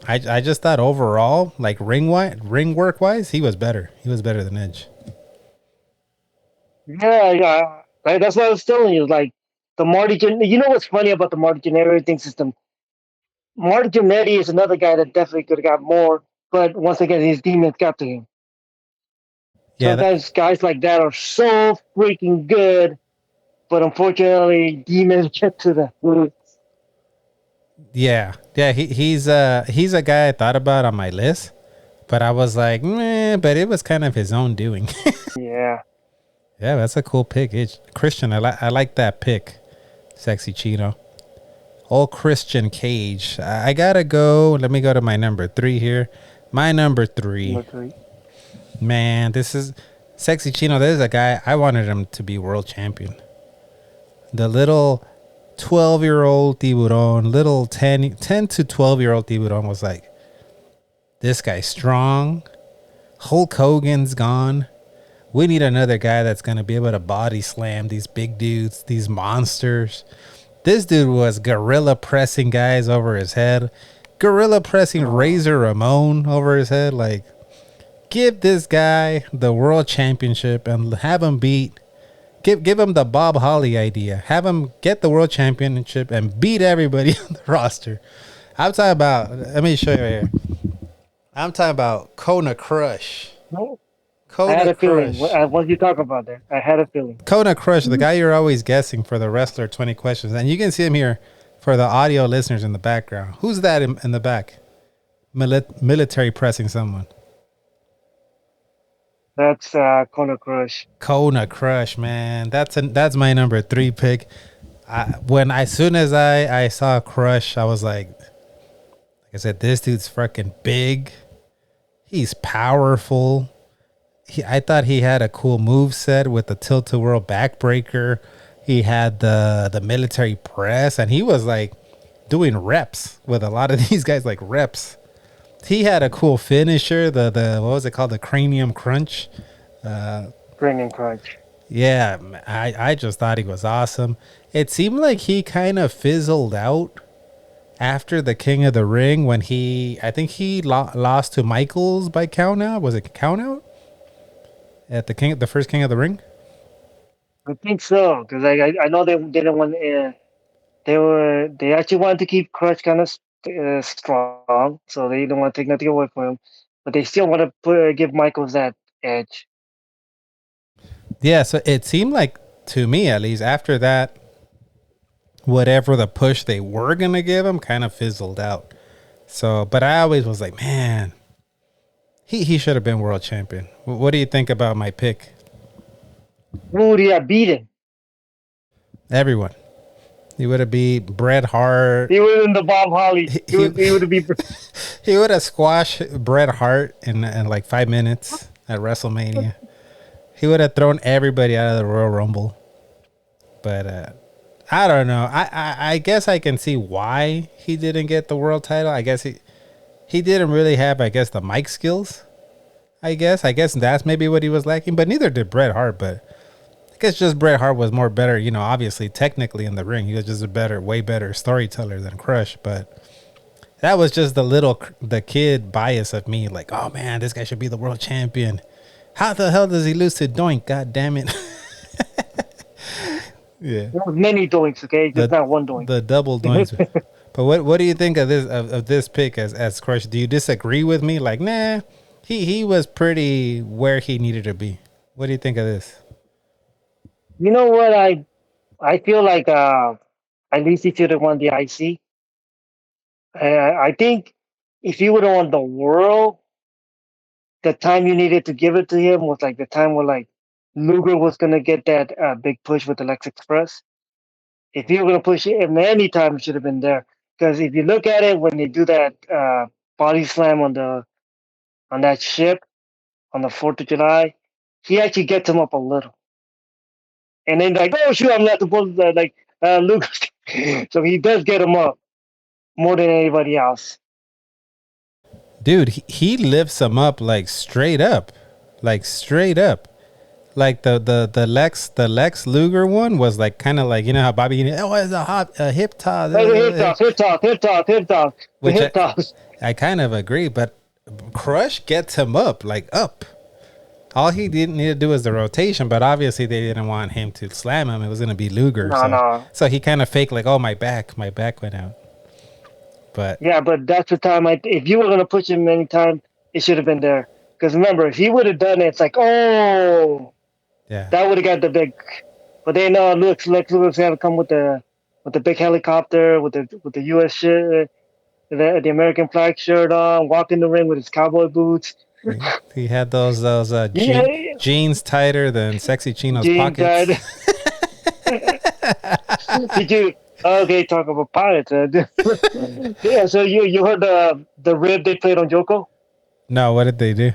I just thought overall, like ring work wise, he was better. He was better than Edge. yeah. Like, that's what I was telling you. Like the You know what's funny about the Marty Jannetty rating system? Marty Jannetty is another guy that definitely could have got more, but once again, his demons got to him. Yeah, Sometimes guys like that are so freaking good, but unfortunately, demons get to them. Yeah. He's a guy I thought about on my list, but I was like, meh, but it was kind of his own doing. Yeah. Yeah, that's a cool pick. It's Christian. I like that pick. Sexy Chino. Old Christian Cage. I gotta go. Let me go to my number 3 here. My number 3. Number three. Man, this is Sexy Chino. There's a guy I wanted him to be world champion. The little 12-year-old Tiburon, little 10 to 12-year-old Tiburon was like, this guy's strong. Hulk Hogan's gone. We need another guy that's going to be able to body slam these big dudes, these monsters. This dude was gorilla pressing guys over his head, gorilla pressing Razor Ramon over his head. Like, give this guy the world championship and have him beat. Give him the Bob Holly idea. Have him get the world championship and beat everybody on the roster. I'm talking about. Let me show you right here. I'm talking about Kona Crush. No, I had Kona a feeling. Crush. Once you talk about that, I had a feeling. Kona Crush, the guy you're always guessing for the wrestler 20 questions. And you can see him here for the audio listeners in the background. Who's that in the back? Military pressing someone. That's Kona Crush. Kona Crush, man. That's my number 3 pick. As soon as I saw Crush, I was like I said, this dude's fucking big. He's powerful. I thought he had a cool move set with the tilt-a-whirl backbreaker. He had the military press, and he was like doing reps with a lot of these guys, like reps. He had a cool finisher, the what was it called, the cranium crunch. Cranium Crunch. Yeah, I just thought he was awesome. It seemed like he kind of fizzled out after the King of the Ring when I think he lost to Michaels by count out. Was it count out? At the first King of the Ring? I think so, because I know they didn't want. They actually wanted to keep Crush kind of strong, so they didn't want to take nothing away from him, but they still want to give Michaels that edge. Yeah, so it seemed like, to me at least, after that, whatever the push they were going to give him kind of fizzled out. So, but I always was like, man, he should have been world champion. What do you think about my pick? Who would he have beaten? Everyone. He would have beat Bret Hart. He would have been the Bob Holly. He would have beat. He would have squashed Bret Hart in like 5 minutes at WrestleMania. He would have thrown everybody out of the Royal Rumble. But I don't know. I guess I can see why he didn't get the world title. I guess he didn't really have, I guess, the mic skills. I guess that's maybe what he was lacking. But neither did Bret Hart. But I guess just Bret Hart was more better, obviously, technically in the ring. He was just way better storyteller than Crush. But that was just the kid bias of me. Like, oh, man, this guy should be the world champion. How the hell does he lose to Doink? God damn it. Yeah. There was many doinks, okay? Just not one doink. The double doinks. But what do you think of this pick as Crush? Do you disagree with me? Like, nah, he was pretty where he needed to be. What do you think of this? You know what? I feel like at least he should have won the IC. I think if he would have won the world, the time you needed to give it to him was like the time where like Luger was gonna get that big push with the Lex Express. If you were gonna push him any time, it should have been there. Because if you look at it, when they do that body slam on that ship on the 4th of July, he actually gets him up a little, and then like, oh shoot, I'm not supposed to like Luger. So he does get him up more than anybody else. Dude, he lifts him up like straight up. Like straight up. Like the Lex Luger one was like kind of like, how Bobby, it's a hip toss. Hip toss. I kind of agree, but Crush gets him up, like up. All he didn't need to do was the rotation, but obviously they didn't want him to slam him. It was going to be Luger. So he kind of faked like, oh, my back went out. But yeah, but that's the time. If you were going to push him anytime, it should have been there. Because remember, if he would have done it, it's like, oh, yeah, that would have got the big. But they know Lex Luger's got to come with the with the big helicopter, with the U.S. shirt, the American flag shirt on, walking the ring with his cowboy boots. He had those Yeah, jeans tighter than Sexy Chino's jeans. pockets. Did you? Okay, talk about pirates. Yeah, so you heard the rib they played on Joko? No, what did they do?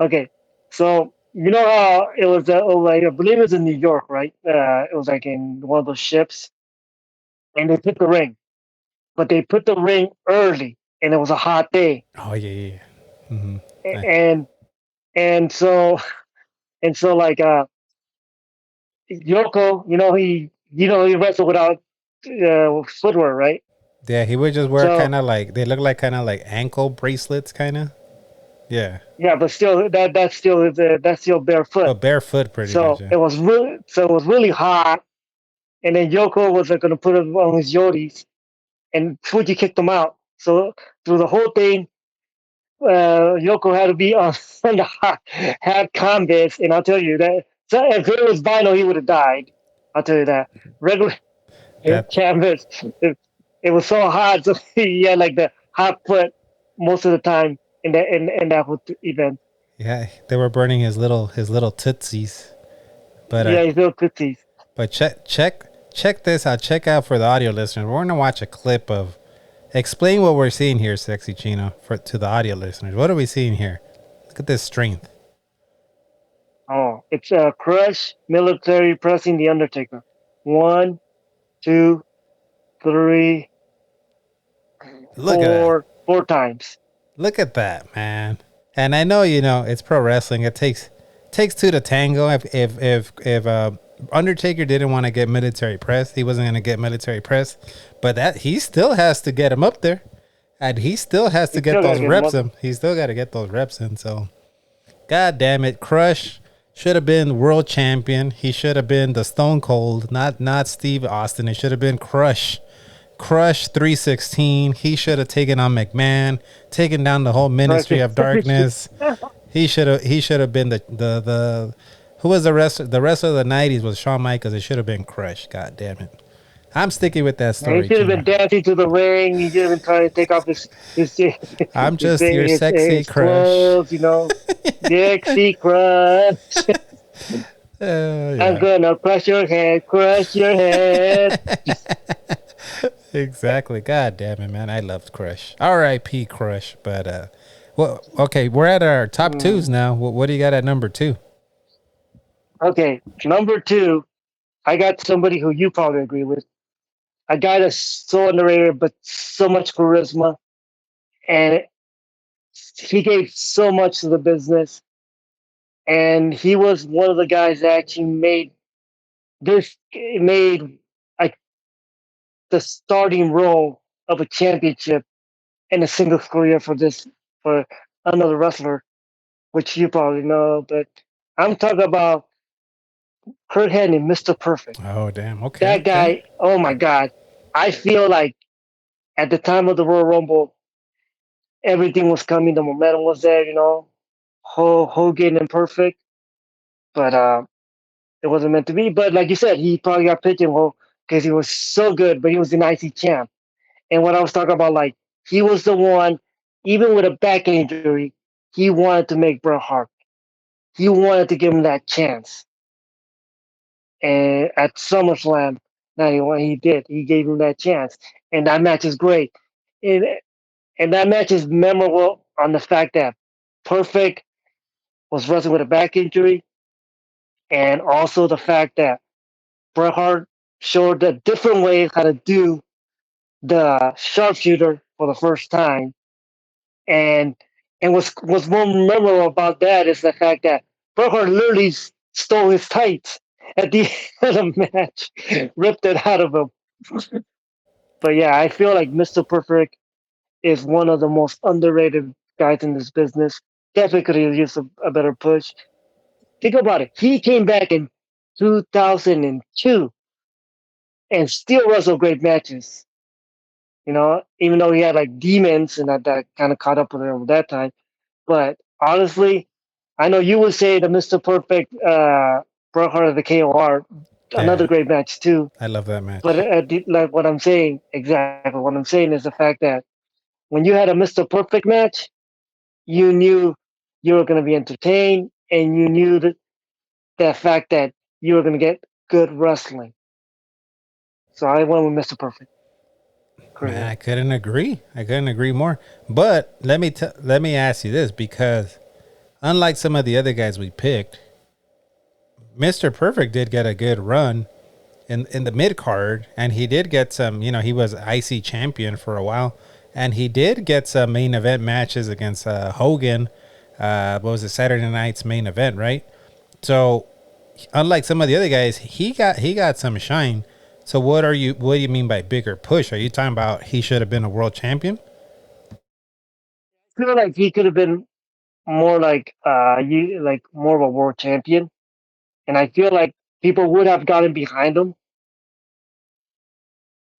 Okay, so you know how it was? Like, I believe it was in New York, right? It was like in one of those ships, and they put the ring, but they put the ring early, and it was a hot day, Oh yeah, yeah. Mm-hmm. and and so and so like Yoko, he wrestled without footwear, right? Yeah, he would just wear So kind of like they look like kind of like ankle bracelets, kind of. Yeah, yeah, but still that's still barefoot. but barefoot, pretty much. So Yeah, it was really hot, and then Yoko was going to put it on his Yodis, and Fuji kicked him out. So through the whole thing, Yoko had to be on, on the hot canvas, and I'll tell you that. So if it was vinyl, he would have died. I'll tell you that. Regular that canvas, it was so hot, so he had like the hot foot most of the time in that whole event. yeah they were burning his little tootsies. But Yeah, he's little cookies. check this out. Check out for the audio listeners. We're gonna watch a clip of. Explain what we're seeing here, Sexy Chino, for to the audio listeners. What are we seeing here? Look at this strength. Oh, it's a Crush military pressing the Undertaker. One, two, three, Look at that. four times. Look at that, man. And I know it's pro wrestling. It takes two to tango. If Undertaker didn't want to get military press, he wasn't going to get military press. But that he still has to get him up there, and he still has to You get still gotta those get him reps up. in. He still got to get those reps in. So, God damn it, Crush should have been world champion. He should have been the Stone Cold, not Steve Austin. It should have been Crush. Crush 316. He should have taken on McMahon, taken down the whole Ministry of Darkness. He should have been the who was the rest of the 90s was Shawn Michaels. It should have been Crush. God damn it. I'm sticking with that Man, he story, should have Gino. been dancing to the ring. He should have been trying to take off his I'm just your sexy his crush. clothes. Dixie Crush. I'm Yeah. gonna crush your head, crush your head. Exactly. God damn it, man. I loved Crush. R.I.P. Crush. But well, okay, we're at our top twos now. What do you got at number two? Okay, number two, I got somebody who you probably agree with. A guy that's so underrated, but so much charisma, and he gave so much to the business. And he was one of the guys that actually made like the starting role of a championship in a single career for another wrestler, which you probably know. But I'm talking about Kurt Hennig, Mr. Perfect. Oh, damn. Okay. That Okay. guy, oh my God. I feel like at the time of the Royal Rumble, everything was coming, the momentum was there. Hogan and Perfect, but it wasn't meant to be. But like you said, he probably got pigeonholed because he was so good, but he was an IC champ. And what I was talking about, like, he was the one, even with a back injury, he wanted to make Bret Hart. He wanted to give him that chance. And at SummerSlam 91, he did. He gave him that chance. And that match is great. And, and that match is memorable on the fact that Perfect was wrestling with a back injury, and also the fact that Bret Hart showed a different way how to do the sharpshooter for the first time. And what's more memorable about that is the fact that Bret Hart literally stole his tights at the end of the match, ripped it out of him. But yeah, I feel like Mr. Perfect is one of the most underrated guys in this business. Definitely could have used a better push. Think about it. He came back in 2002 and still wrestled great matches. Even though he had like demons and that kind of caught up with him at that time. But honestly, I know you would say the Mr. Perfect Bret Hart of the KOR. another Yeah, great match too. I love that But match. like what I'm saying, exactly what I'm saying is the fact that when you had a Mr. Perfect match, you knew you were going to be entertained, and you knew that fact that you were going to get good wrestling. So I went with Mr. Perfect. Man, Correct. I couldn't agree. I couldn't agree more. But let me ask you this, because unlike some of the other guys we picked, Mr. Perfect did get a good run in the mid card, and he did get some. You know, he was IC champion for a while, and he did get some main event matches against Hogan. What was it, Saturday night's main event, right? So, unlike some of the other guys, he got some shine. So, what do you mean by bigger push? Are you talking about he should have been a world champion? I feel like he could have been more like like more of a world champion, and I feel like people would have gotten behind him,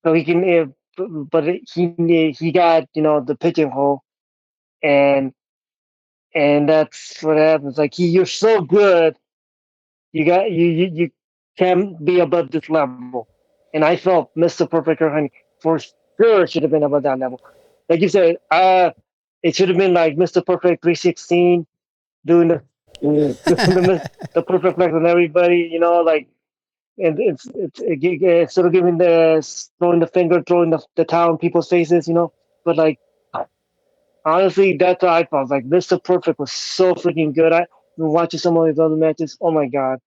so he can. But he got the pigeonhole, and that's what happens. Like you're so good, you can't be above this level. And I felt Mr. Perfect Honey for sure should have been above that level. Like you said, it should have been like Mr. Perfect 316 doing doing the perfect flex on everybody. Like and it's sort of giving throwing the finger, throwing the towel in people's faces. But like honestly, that's how I felt. Like Mr. Perfect was so freaking good. I've been watching some of his other matches. Oh my god.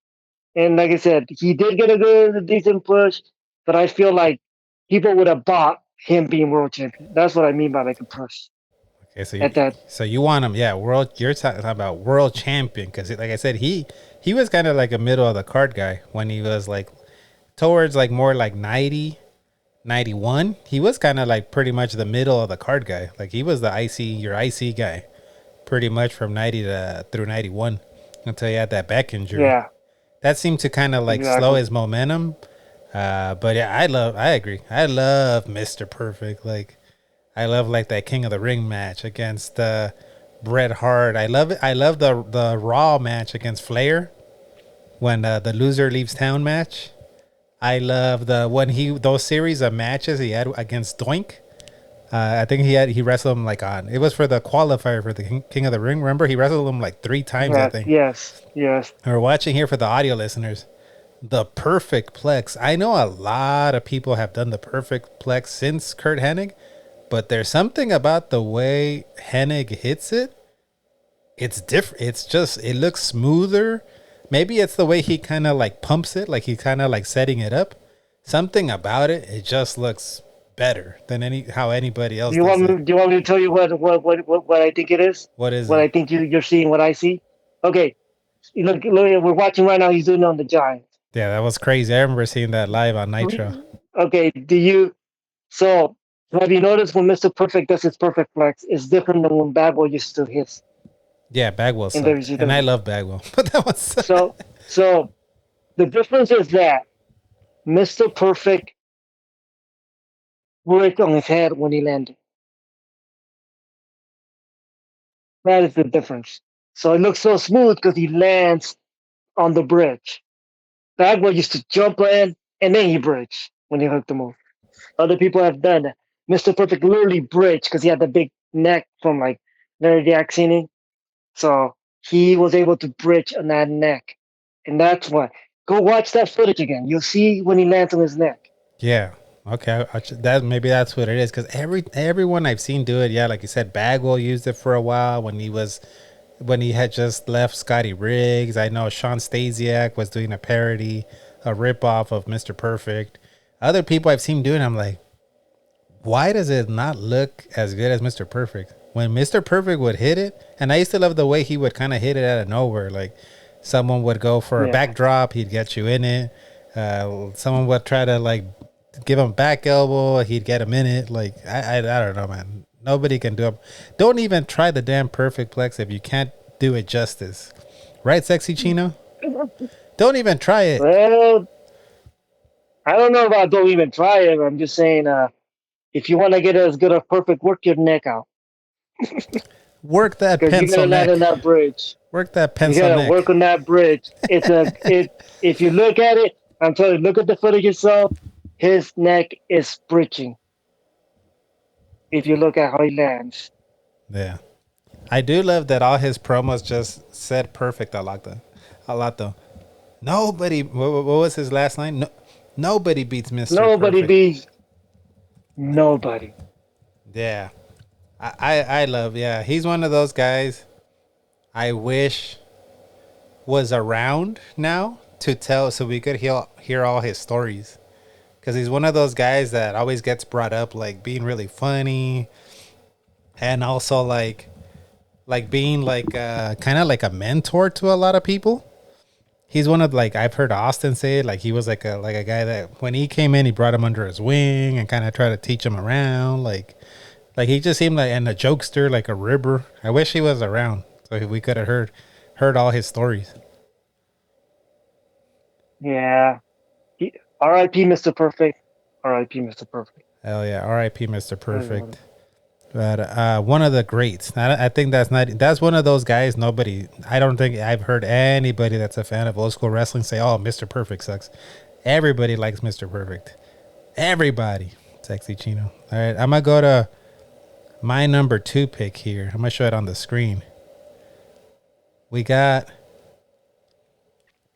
And like I said, he did get a decent push, but I feel like people would have bought him being world champion. That's what I mean by like a push Okay, at that. so you want him, yeah, world. You're talking about world champion because, like I said, he was kind of like a middle of the card guy when he was like towards like more like 90, 91. He was kind of like pretty much the middle of the card guy. Like he was the your IC guy, pretty much from 90 to through 91 until he had that back injury. Yeah, That seemed to kind of like slow exactly. his momentum. But yeah, I agree. I love Mr. Perfect. Like I love like that King of the Ring match against Bret Hart. I love it. I love the Raw match against Flair when the loser leaves town match. I love the when he those series of matches he had against Doink. I think he wrestled him like on it was for the qualifier for the King of the Ring. Remember he wrestled him like 3 times. I Yes, think. yes, yes. We're watching here for the audio listeners. The perfect plex. I know a lot of people have done the perfect plex since Kurt Hennig, but there's something about the way Hennig hits it. It's different. It's just it looks smoother. Maybe it's the way he kind of like pumps it, like he kind of like setting it up. Something about it, it just looks better than how anybody else does it. Do you want me to tell you what I think it is? What is What it? I think you're seeing, what I see? Okay, look, we're watching right now. He's doing it on the Giants. Yeah, that was crazy. I remember seeing that live on Nitro. Okay, do you? So have you noticed when Mr. Perfect does his perfect flex, it's different than when Bad Boy used to his Yeah, Bagwell in sucked, and I WCW. love Bagwell, but that was So the difference is that Mr. Perfect worked on his head when he landed. That is the difference. So it looks so smooth because he lands on the bridge. Bagwell used to jump in and then he bridge when he hooked the move. Other people have done that. Mr. Perfect literally bridged because he had the big neck from like Larry Jackson. So he was able to bridge on that neck. And that's why. Go watch that footage again. You'll see when he lands on his neck. yeah. Okay, that maybe that's what it is because everyone I've seen do it, yeah, like you said, Bagwell used it for a while when he had just left Scotty Riggs. I know Sean Stasiak was doing a parody, a ripoff of Mr. Perfect. Other people I've seen doing, I'm like, why does it not look as good as Mr. Perfect? When Mr. Perfect would hit it, and I used to love the way he would kind of hit it out of nowhere. Like someone would go for a Yeah. backdrop, he'd get you in it. Someone would try to like give him back elbow, he'd get him in it. Like I don't know, man. Nobody can do it. Don't even try the damn perfect plex if you can't do it justice. Right, Sexy Chino? Don't even try it. Well, I don't know about don't even try it. I'm just saying, if you want to get as good a perfect, work your neck out Work that because you pencil gotta land on neck. that bridge. Work that You pencil gotta neck. work on that bridge. If you look at it, I'm telling you, look at the footage yourself. His neck is breaching if you look at how he lands. Yeah. I do love that all his promos just said perfect a lot though. A lot though. Nobody. What was his last line? No, nobody beats Mister Nobody Perfect. beats nobody. Yeah, I love. Yeah, he's one of those guys. I wish was around now to tell, so we could hear all his stories. Because he's one of those guys that always gets brought up, like being really funny, and also like being like kind of like a mentor to a lot of people. He's one of like I've heard Austin say it, like he was like a guy that when he came in, he brought him under his wing and kind of tried to teach him around. Like he just seemed like and a jokester, like a ribber. I wish he was around so we could have heard all his stories. Yeah. R.I.P. Mr. Perfect. R.I.P. Mr. Perfect. Hell yeah, R.I.P. Mr. Everybody. Perfect. But one of the greats. I think that's one of those guys. Nobody. I don't think I've heard anybody that's a fan of old school wrestling say, "Oh, Mr. Perfect sucks." Everybody likes Mr. Perfect. Everybody. Sexy Chino. All right, I'm gonna go to my number 2 pick here. I'm gonna show it on the screen. We got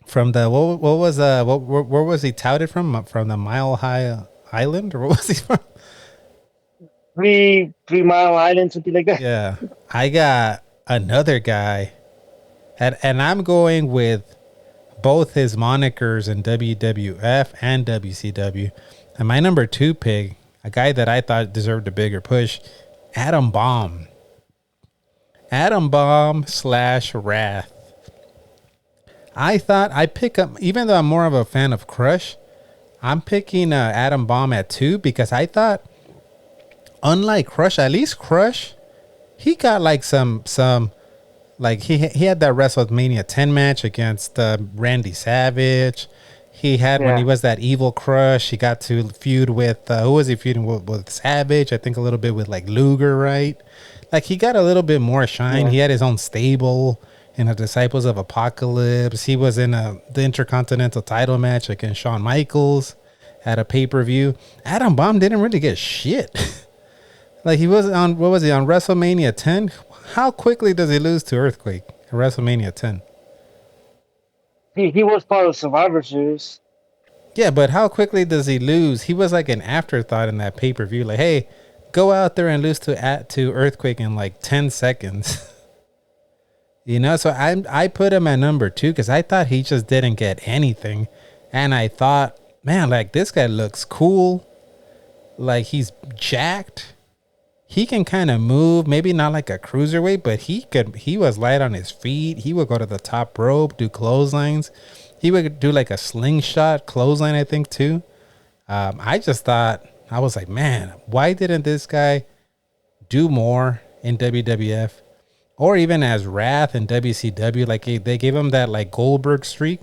from the what was where was he touted from the Mile High Island or what was he from? 3 Mile Island, something like that. Yeah, I got another guy, and I'm going with both his monikers in WWF and WCW. And my number 2 pick, a guy that I thought deserved a bigger push, Adam Bomb. Adam Bomb slash Wrath. I thought I pick up, even though I'm more of a fan of Crush, I'm picking Adam Bomb at 2 because I thought, unlike Crush, at least Crush, he got like some like he had that WrestleMania 10 match against Randy Savage. He had when he Yeah. was that evil Crush. He got to feud with who was he feuding with Savage? I think a little bit with like Luger, right? Like he got a little bit more shine. Yeah. He had his own stable in the Disciples of Apocalypse. He was in the Intercontinental title match against Shawn Michaels at a pay per view. Adam Bomb didn't really get shit. Like he was on what was he on WrestleMania 10? How quickly does he lose to Earthquake at WrestleMania 10? He was part of Survivor Series. Yeah, but how quickly does he lose? He was like an afterthought in that pay per view. Like, hey, go out there and lose to Earthquake in like 10 seconds. So I put him at number 2 because I thought he just didn't get anything, and I thought, man, like this guy looks cool. Like he's jacked. He can kind of move, maybe not like a cruiserweight, but he was light on his feet. He would go to the top rope, do clotheslines. He would do like a slingshot clothesline, I think, too. I just thought, I was like, man, why didn't this guy do more in WWF or even as Wrath in WCW? Like they gave him that like Goldberg streak,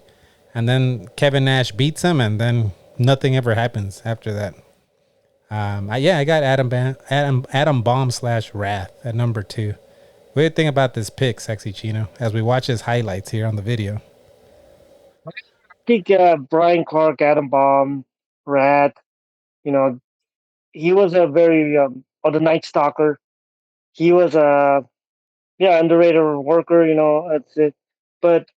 and then Kevin Nash beats him, and then nothing ever happens after that. I got Adam Bomb slash Wrath at number 2. What do you think about this pick, Sexy Chino? As we watch his highlights here on the video. I think Brian Clark, Adam Bomb, Rat, you know, he was a very, or the Night Stalker. He was a, yeah, underrated worker, that's it. But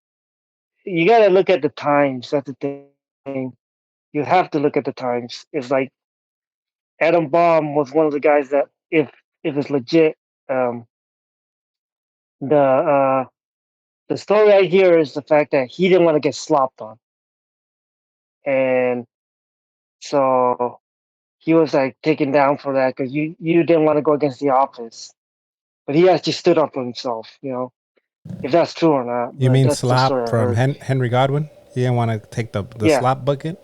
you got to look at the times. That's the thing. You have to look at the times. It's like Adam Bomb was one of the guys that, if it's legit, um, the story I hear is the fact that he didn't want to get slopped on, and so he was like taken down for that because you didn't want to go against the office, but he actually stood up for himself. If that's true or not, You but mean that's the story Slop I from heard. Henry Godwin? You didn't want to take the Yeah, slop bucket?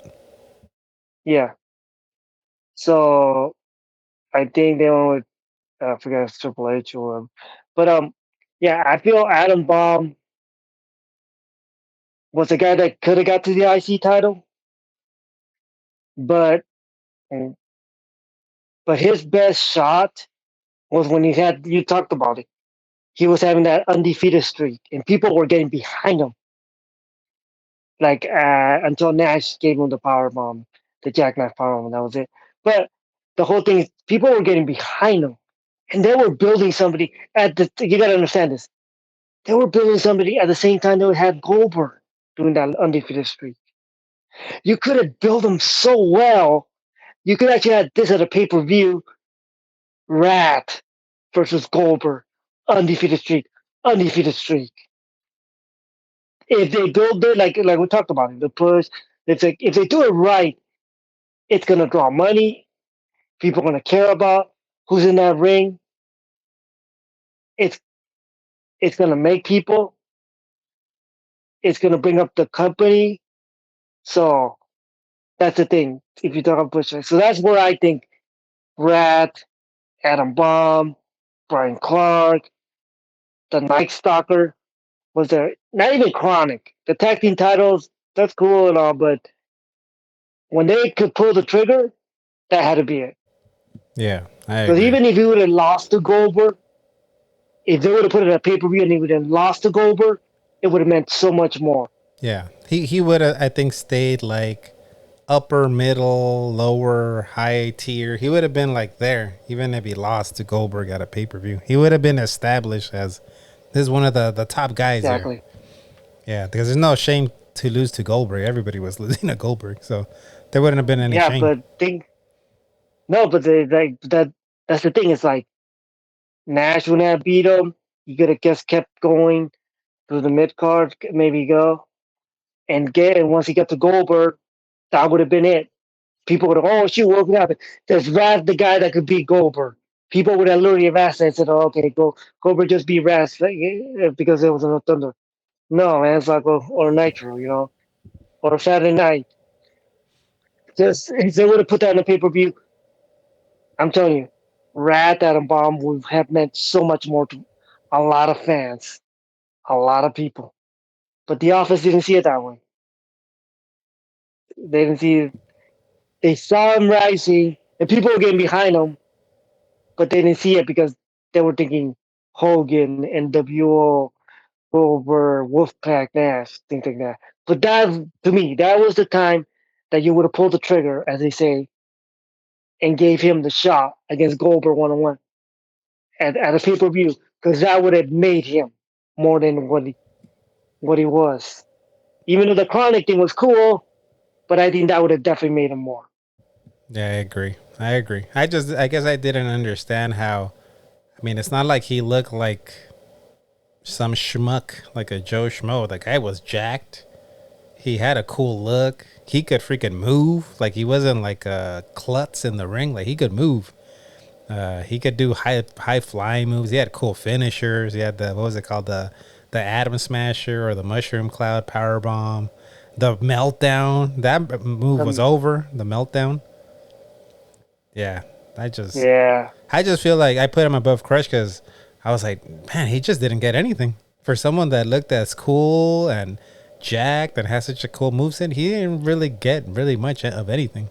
yeah. So I think they went with I forget if it's Triple H or, but yeah, I feel Adam Bomb was a guy that could have got to the IC title, but mm, but his best shot was when he had you talked about it. He was having that undefeated streak, and people were getting behind him. Like until Nash gave him the power bomb, the jackknife power bomb. That was it. But the whole thing is, people were getting behind him, and they were building somebody at the. You got to understand this. They were building somebody at the same time they had Goldberg doing that undefeated streak. You could have built him so well. You could actually have this at a pay per view. Rat versus Goldberg, undefeated streak, undefeated streak. If they build it like we talked about it, the push. It's like if they do it right, it's gonna draw money. People are gonna care about who's in that ring. It's it's gonna make people. It's gonna bring up the company. So that's the thing. If you talk about push, so that's where I think Rat, Adam Bomb, Brian Clark, the Night Stalker was there. Not even Chronic. The tag team titles, that's cool and all, but when they could pull the trigger, that had to be it. Yeah, I Because agree. even if he would have lost to Goldberg, if they would have put it at pay per view and he would have lost to Goldberg, it would have meant so much more. Yeah, he would have, I think, stayed like upper middle, lower, high tier. He would have been like there, even if he lost to Goldberg at a pay per view. He would have been established as this is one of the top guys here. Exactly. Yeah, because there's no shame to lose to Goldberg. Everybody was losing to Goldberg, so there wouldn't have been any Yeah, shame. but think no, but that's the thing. It's like Nash wouldn't have beat him. He could have just kept going through the mid card, maybe go and once he got to Goldberg, that would have been it. People would have, oh shoot, what would happen? There's Raz, the guy that could beat Goldberg. People would have literally have asked and said, oh, okay, Goldberg just beat Raz because it was on Thunder. No, man, it's like or Nitro, or Saturday Night. Just if they would have put that in a pay per view, I'm telling you, Rat Atom Bomb would have meant so much more to a lot of fans, a lot of people. But the office didn't see it that way. They didn't see it. They saw him rising, and people were getting behind him, but they didn't see it because they were thinking Hogan, NWO, Goldberg, Wolfpack, Nash, things like that. But that, to me, that was the time that you would have pulled the trigger, as they say, and gave him the shot against Goldberg 1-on-1 at a pay per view, because that would have made him more than what he was. Even though the Chronic thing was cool, but I think that would have definitely made him more. Yeah, I agree. I agree. I guess I didn't understand how. I mean, it's not like he looked like some schmuck, like a Joe Schmo. The guy was jacked. He had a cool look. He could freaking move. Like he wasn't like a klutz in the ring. Like he could move. He could do high flying moves. He had cool finishers. He had the what was it called, the Atom Smasher or the Mushroom Cloud Power Bomb, the Meltdown. That move was Um, over. The Meltdown. Yeah, I just yeah, I just feel like I put him above Crush because I was like, man, he just didn't get anything for someone that looked as cool and jacked and has such a cool moveset. He didn't really get really much of anything.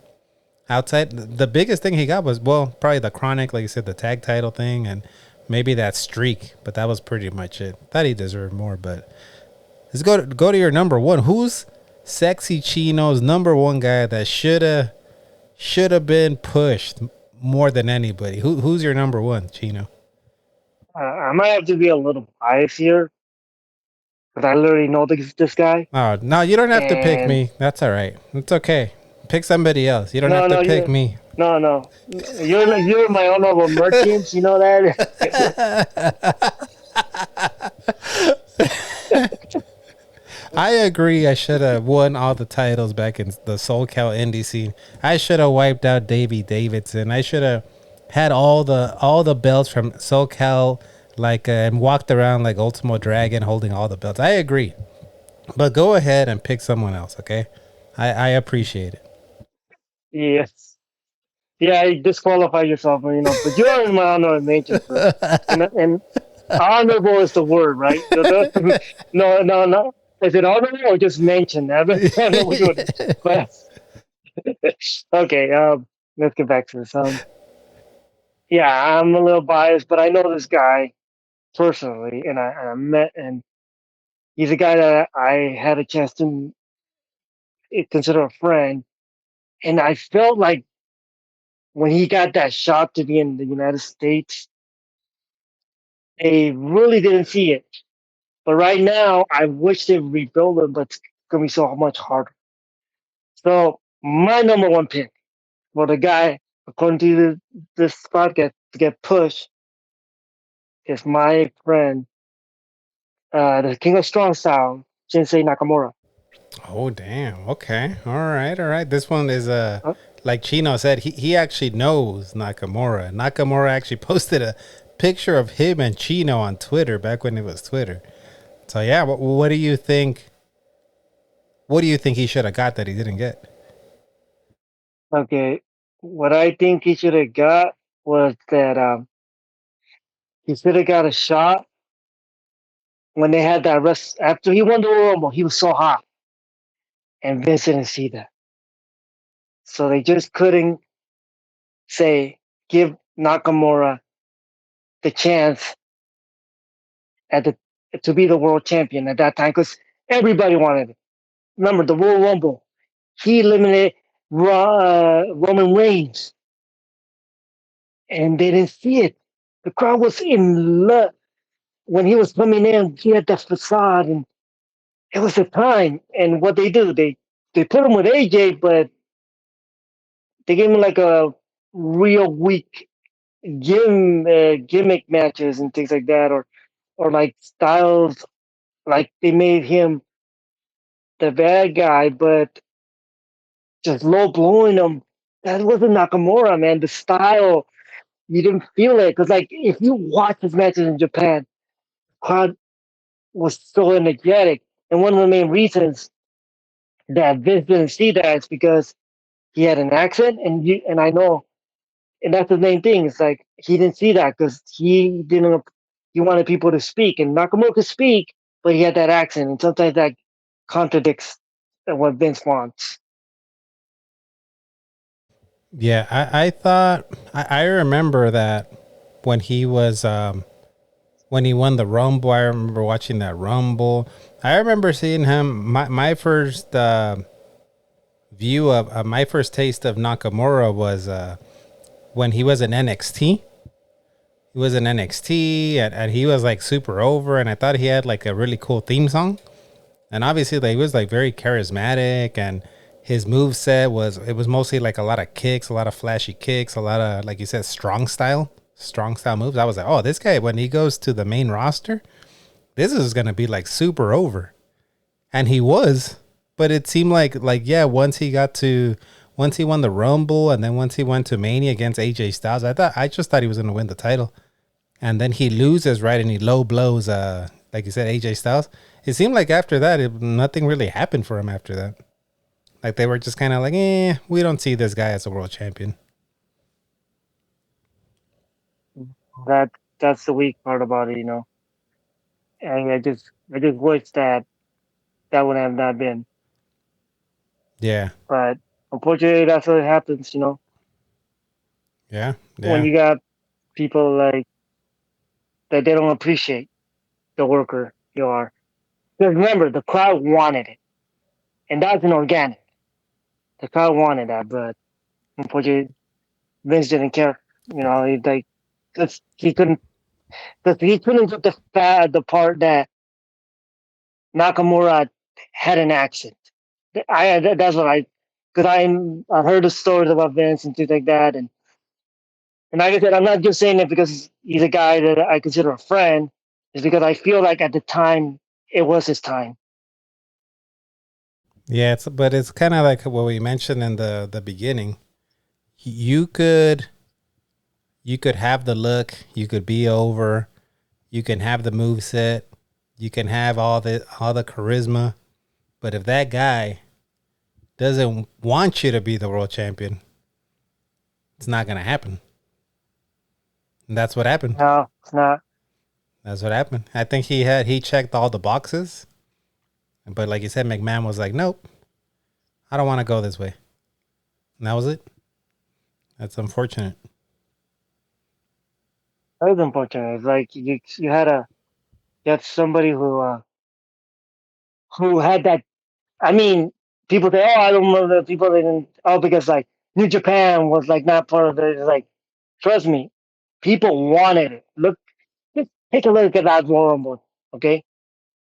Outside, the biggest thing he got was, well, probably the Chronic, like you said, the tag title thing, and maybe that streak. But that was pretty much it. Thought he deserved more. But let's go to your number one. Who's Sexy Chino's number one guy that should have been pushed more than anybody? Who's your number one, Chino? I might have to be a little biased here because I literally know this guy. Oh no, you don't have to pick And me. That's all right. It's okay. Pick somebody else. You don't have no, to no, pick me. no. You're my honorable merchants. You know that. I agree. I should have won all the titles back in the SoCal indie scene. I should have wiped out Davey Davidson. I should have had all the belts from SoCal, like and walked around like Ultimo Dragon, holding all the belts. I agree, but go ahead and pick someone else. Okay, I appreciate it. Yes. Yeah, you disqualify yourself, but you're in my honorable mentions, bro. And honorable is the word, right? No, no, no. Is it honorable or just mention? I don't know which one. But okay, let's get back to this. Yeah, I'm a little biased, but I know this guy personally, and I met, and he's a guy that I had a chance to. consider a friend, and I felt like when he got that shot to be in the United States, they really didn't see it. But right now, I wish they rebuild it, but it's gonna be so much harder. So my number one pick for the guy, according to this podcast, to get pushed is my friend, the King of Strong Style, Shinsei Nakamura. Oh damn. Okay. All right. All right. This one is Uh, like Chino said, he actually knows Nakamura. Nakamura actually posted a picture of him and Chino on Twitter back when it was Twitter. So yeah, what do you think? What do you think he should have got that he didn't get? okay, what I think he should have got was that he should have got a shot when they had that rest after he won the Royal Rumble. He was so hot, and Vince didn't see that, so they just couldn't say give Nakamura the chance at the to be the world champion at that time because everybody wanted it. Remember the Royal Rumble? He eliminated Roman Reigns, and they didn't see it. The crowd was in love when he was coming in. He had that facade, and it was the time. And what they do, they put him with AJ, but they gave him like a real weak gimmick matches and things like that, or like styles. Like they made him the bad guy, but just low blowing him. That wasn't Nakamura, man. The style, you didn't feel it because, like, if you watch his matches in Japan, crowd was so energetic, and one of the main reasons that Vince didn't see that is because he had an accent, and I know, and that's the main thing. It's like he didn't see that because he didn't. He wanted people to speak, and Nakamura could speak, but he had that accent, and sometimes that contradicts what Vince wants. Yeah, I thought I remember that when he was when he won the Rumble. I remember watching that Rumble. I remember seeing him. My first view of my first taste of Nakamura was when he was in NXT. He was in NXT and he was like super over, and I thought he had like a really cool theme song. And obviously, like, he was like very charismatic, and his move set was it was mostly like a lot of kicks, a lot of flashy kicks, a lot of like you said, strong style moves. I was like, oh, this guy when he goes to the main roster, this is gonna be like super over, and he was. But it seemed like yeah, once he won the Rumble, and then once he went to Mania against AJ Styles, I just thought he was gonna win the title, and then he loses, right, and he low blows like you said, AJ Styles. It seemed like after that nothing really happened for him after that. Like they were just kind of like, we don't see this guy as a world champion. That that's the weak part about it, you know. And I just wish that that would have not been. Yeah, But unfortunately, that's what happens, you know, yeah, when yeah, you got people like that they don't appreciate the worker you are. Because remember, the crowd wanted it, and that's an organic. The crowd wanted that, but unfortunately, Vince didn't care. You know, he like because he couldn't get the part that Nakamura had an accent. That's what because I heard the stories about Vince and things like that, and like I said, I'm not just saying it because he's a guy that I consider a friend. It's because I feel like at the time it was his time. yeah. But it's kind of like what we mentioned in the beginning. You could you could have the look, you could be over, you can have the move set, you can have all the charisma, but if that guy doesn't want you to be the world champion, it's not gonna happen. And that's what happened. No, it's not. That's what happened. I think he checked all the boxes, but like you said, McMahon was like, "Nope, I don't want to go this way." And that was it. That's unfortunate. That was unfortunate. It's like you had somebody who had that. I mean, people say, "Oh, I don't remember the people didn't." Oh, because like New Japan was like not part of it. It's like, trust me, people wanted it. Look, just take a look at that Royal Rumble. Okay,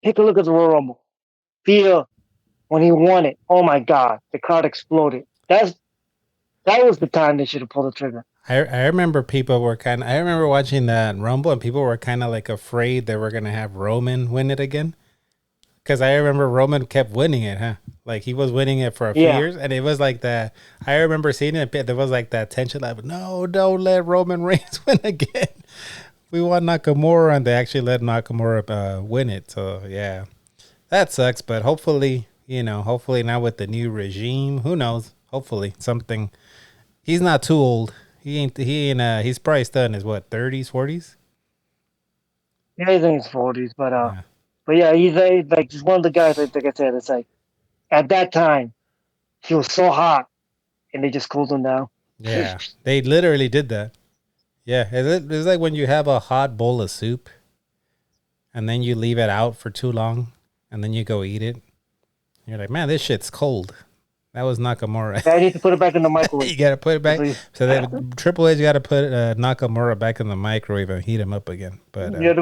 take a look at the Royal Rumble. Feel when he won it. Oh my God, the crowd exploded. That was the time they should have pulled the trigger. I remember people were kind of, I remember watching that Rumble and people were kind of like afraid they were going to have Roman win it again. Because I remember Roman kept winning it, huh? Like he was winning it for a few Yeah, years. And it was like that. I remember seeing it. There was like that tension. Like, no, don't let Roman Reigns win again. We want Nakamura. And they actually let Nakamura win it. So, yeah, that sucks. But hopefully, hopefully now with the new regime, who knows? Hopefully something. He's not too old. He's probably still in his what, 30s, 40s? yeah, he's in his 40s, Yeah. but yeah, he's like just one of the guys. Like I said, it's like at that time he was so hot, and they just cooled him down. Yeah. They literally did that. Yeah. It's like when you have a hot bowl of soup and then you leave it out for too long and then you go eat it. You're like, man, this shit's cold. That was Nakamura. I need to put it back in the microwave. You got to put it back. Please. So that Triple H got to put Nakamura back in the microwave and heat him up again. But Yeah,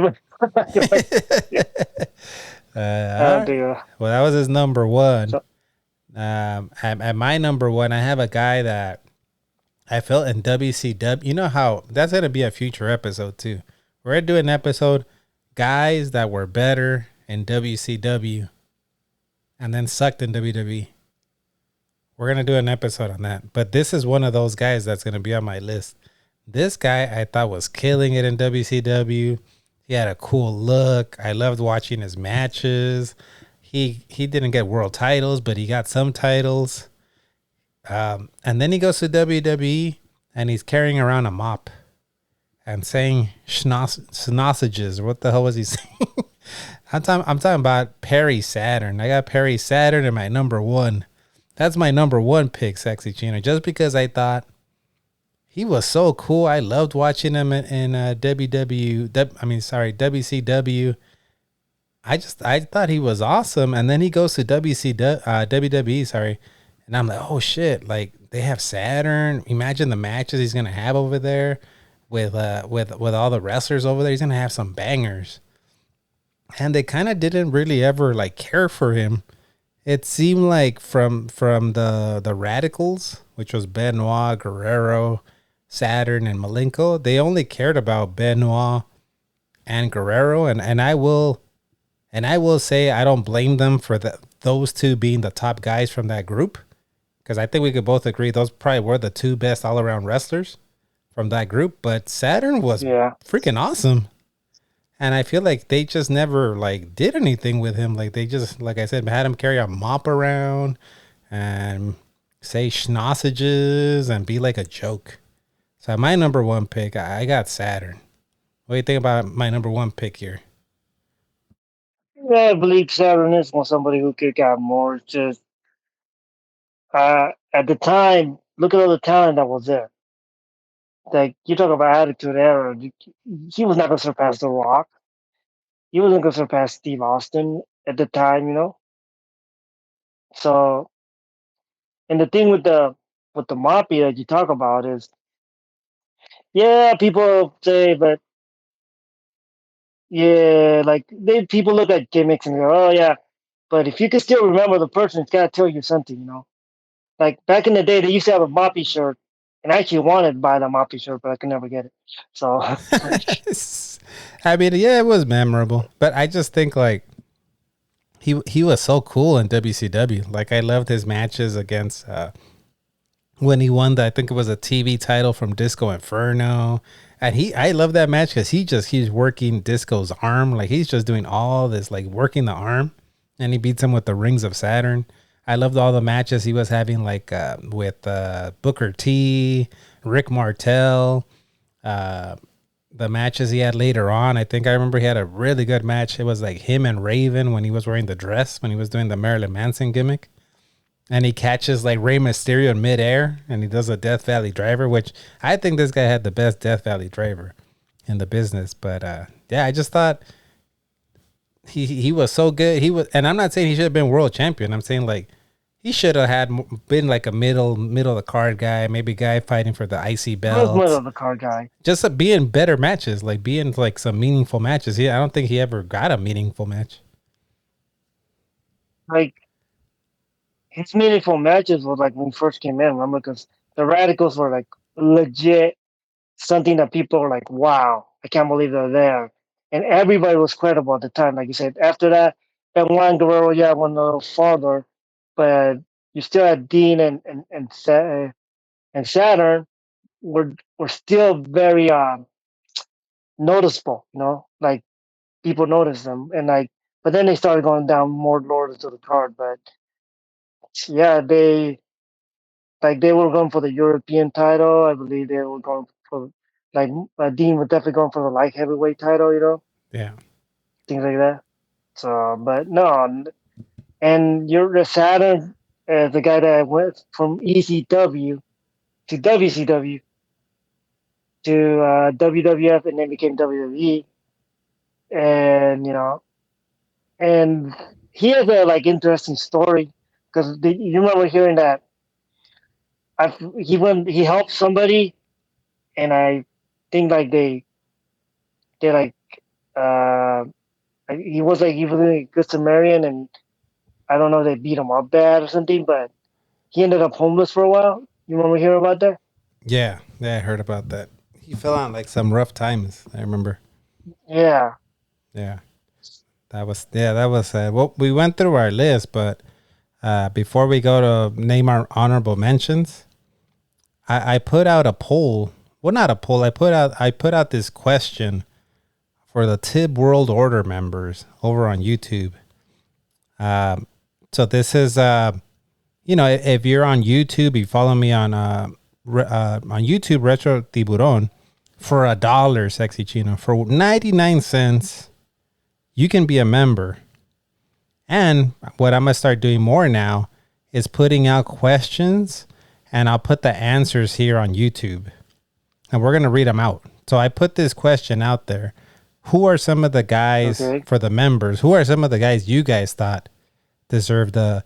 all right. dear. Well, that was his number one. So, At my number one, I have a guy that I felt in WCW. You know how that's going to be a future episode too. We're going to do an episode, guys that were better in WCW and then sucked in WWE. We're going to do an episode on that. But this is one of those guys that's going to be on my list. This guy I thought was killing it in WCW. He had a cool look. I loved watching his matches. He didn't get world titles, but he got some titles. And then he goes to WWE and he's carrying around a mop and saying sausages. What the hell was he saying? I'm talking about Perry Saturn. I got Perry Saturn in my number one. That's my number one pick, Sexy Chino, just because I thought he was so cool. I loved watching him in WCW. I thought he was awesome. And then he goes to WWE, sorry. And I'm like, oh shit, like they have Saturn. Imagine the matches he's gonna have over there with all the wrestlers over there. He's gonna have some bangers. And they kind of didn't really ever like care for him. It seemed like from the Radicals, which was Benoit, Guerrero, Saturn, and Malenko, they only cared about Benoit and Guerrero, and I will say I don't blame them for those two being the top guys from that group, because I think we could both agree those probably were the two best all around wrestlers from that group. But Saturn was freaking awesome. And I feel like they just never like did anything with him. Like they just, like I said, had him carry a mop around and say schnausages and be like a joke. So my number one pick, I got Saturn. What do you think about my number one pick here? yeah, I believe Saturn is somebody who could got more. It's just at the time, look at all the talent that was there. Like you talk about attitude era, he was not gonna surpass The Rock. He wasn't gonna surpass Steve Austin at the time. So, and the thing with the mafia that you talk about is, yeah, people say, but yeah, like people look at gimmicks and go, oh yeah, but if you can still remember the person, it's gotta tell you something. Like back in the day, they used to have a moppy shirt, and I actually wanted to buy the moppy shirt, but I could never get it. So, I mean, yeah, it was memorable, but I just think like he was so cool in WCW. Like I loved his matches against when he won I think it was a TV title from Disco Inferno. And I love that match because he's working Disco's arm. Like he's just doing all this, like working the arm, and he beats him with the Rings of Saturn. I loved all the matches he was having, like with Booker T, Rick Martel, the matches he had later on. I think I remember he had a really good match. It was like him and Raven when he was wearing the dress, when he was doing the Marilyn Manson gimmick. And he catches like Rey Mysterio in midair and he does a Death Valley driver, which I think this guy had the best Death Valley driver in the business. But yeah, I just thought he was so good. And I'm not saying he should have been world champion. I'm saying like He should have been like a middle of the card guy, maybe guy fighting for the IC He was middle belts. of the card guy. Just being better matches, like being like some meaningful matches. I don't think he ever got a meaningful match. Like his meaningful matches was like when he first came in. Remember, because the Radicals were like legit something that people were like, "Wow, I can't believe they're there," and everybody was credible at the time. Like you said, after that, that one Guerrero, yeah, went a little farther, but you still had Dean and Saturn were still very noticeable. Like people noticed them, and like, but then they started going down more lower to the card. But yeah, they were going for the European title. I believe they were going for like Dean was definitely going for the light heavyweight title. Yeah, Things like that. So, but no, and you're the Saturn, the guy that went from ECW to WCW to WWF and then became WWE, and and he has a like interesting story because you remember hearing that he helped somebody, and I think like they like uh he was a good Samaritan, and I don't know if they beat him up bad or something, but he ended up homeless for a while. You remember hearing about that? yeah. I heard about that. He fell on like some rough times. I remember. Yeah. Yeah, that was. Well, we went through our list, but before we go to name our honorable mentions, I put out a poll. Well, not a poll. I put out this question for the Tib World Order members over on YouTube. So this is if you're on YouTube, you follow me on YouTube, Retro Tiburon, for $1, Sexy Chino, for 99 cents, you can be a member. And what I'm gonna start doing more now is putting out questions, and I'll put the answers here on YouTube, and we're gonna read them out. So I put this question out there: who are some of the guys Okay. for the members? Who are some of the guys you guys thought deserved a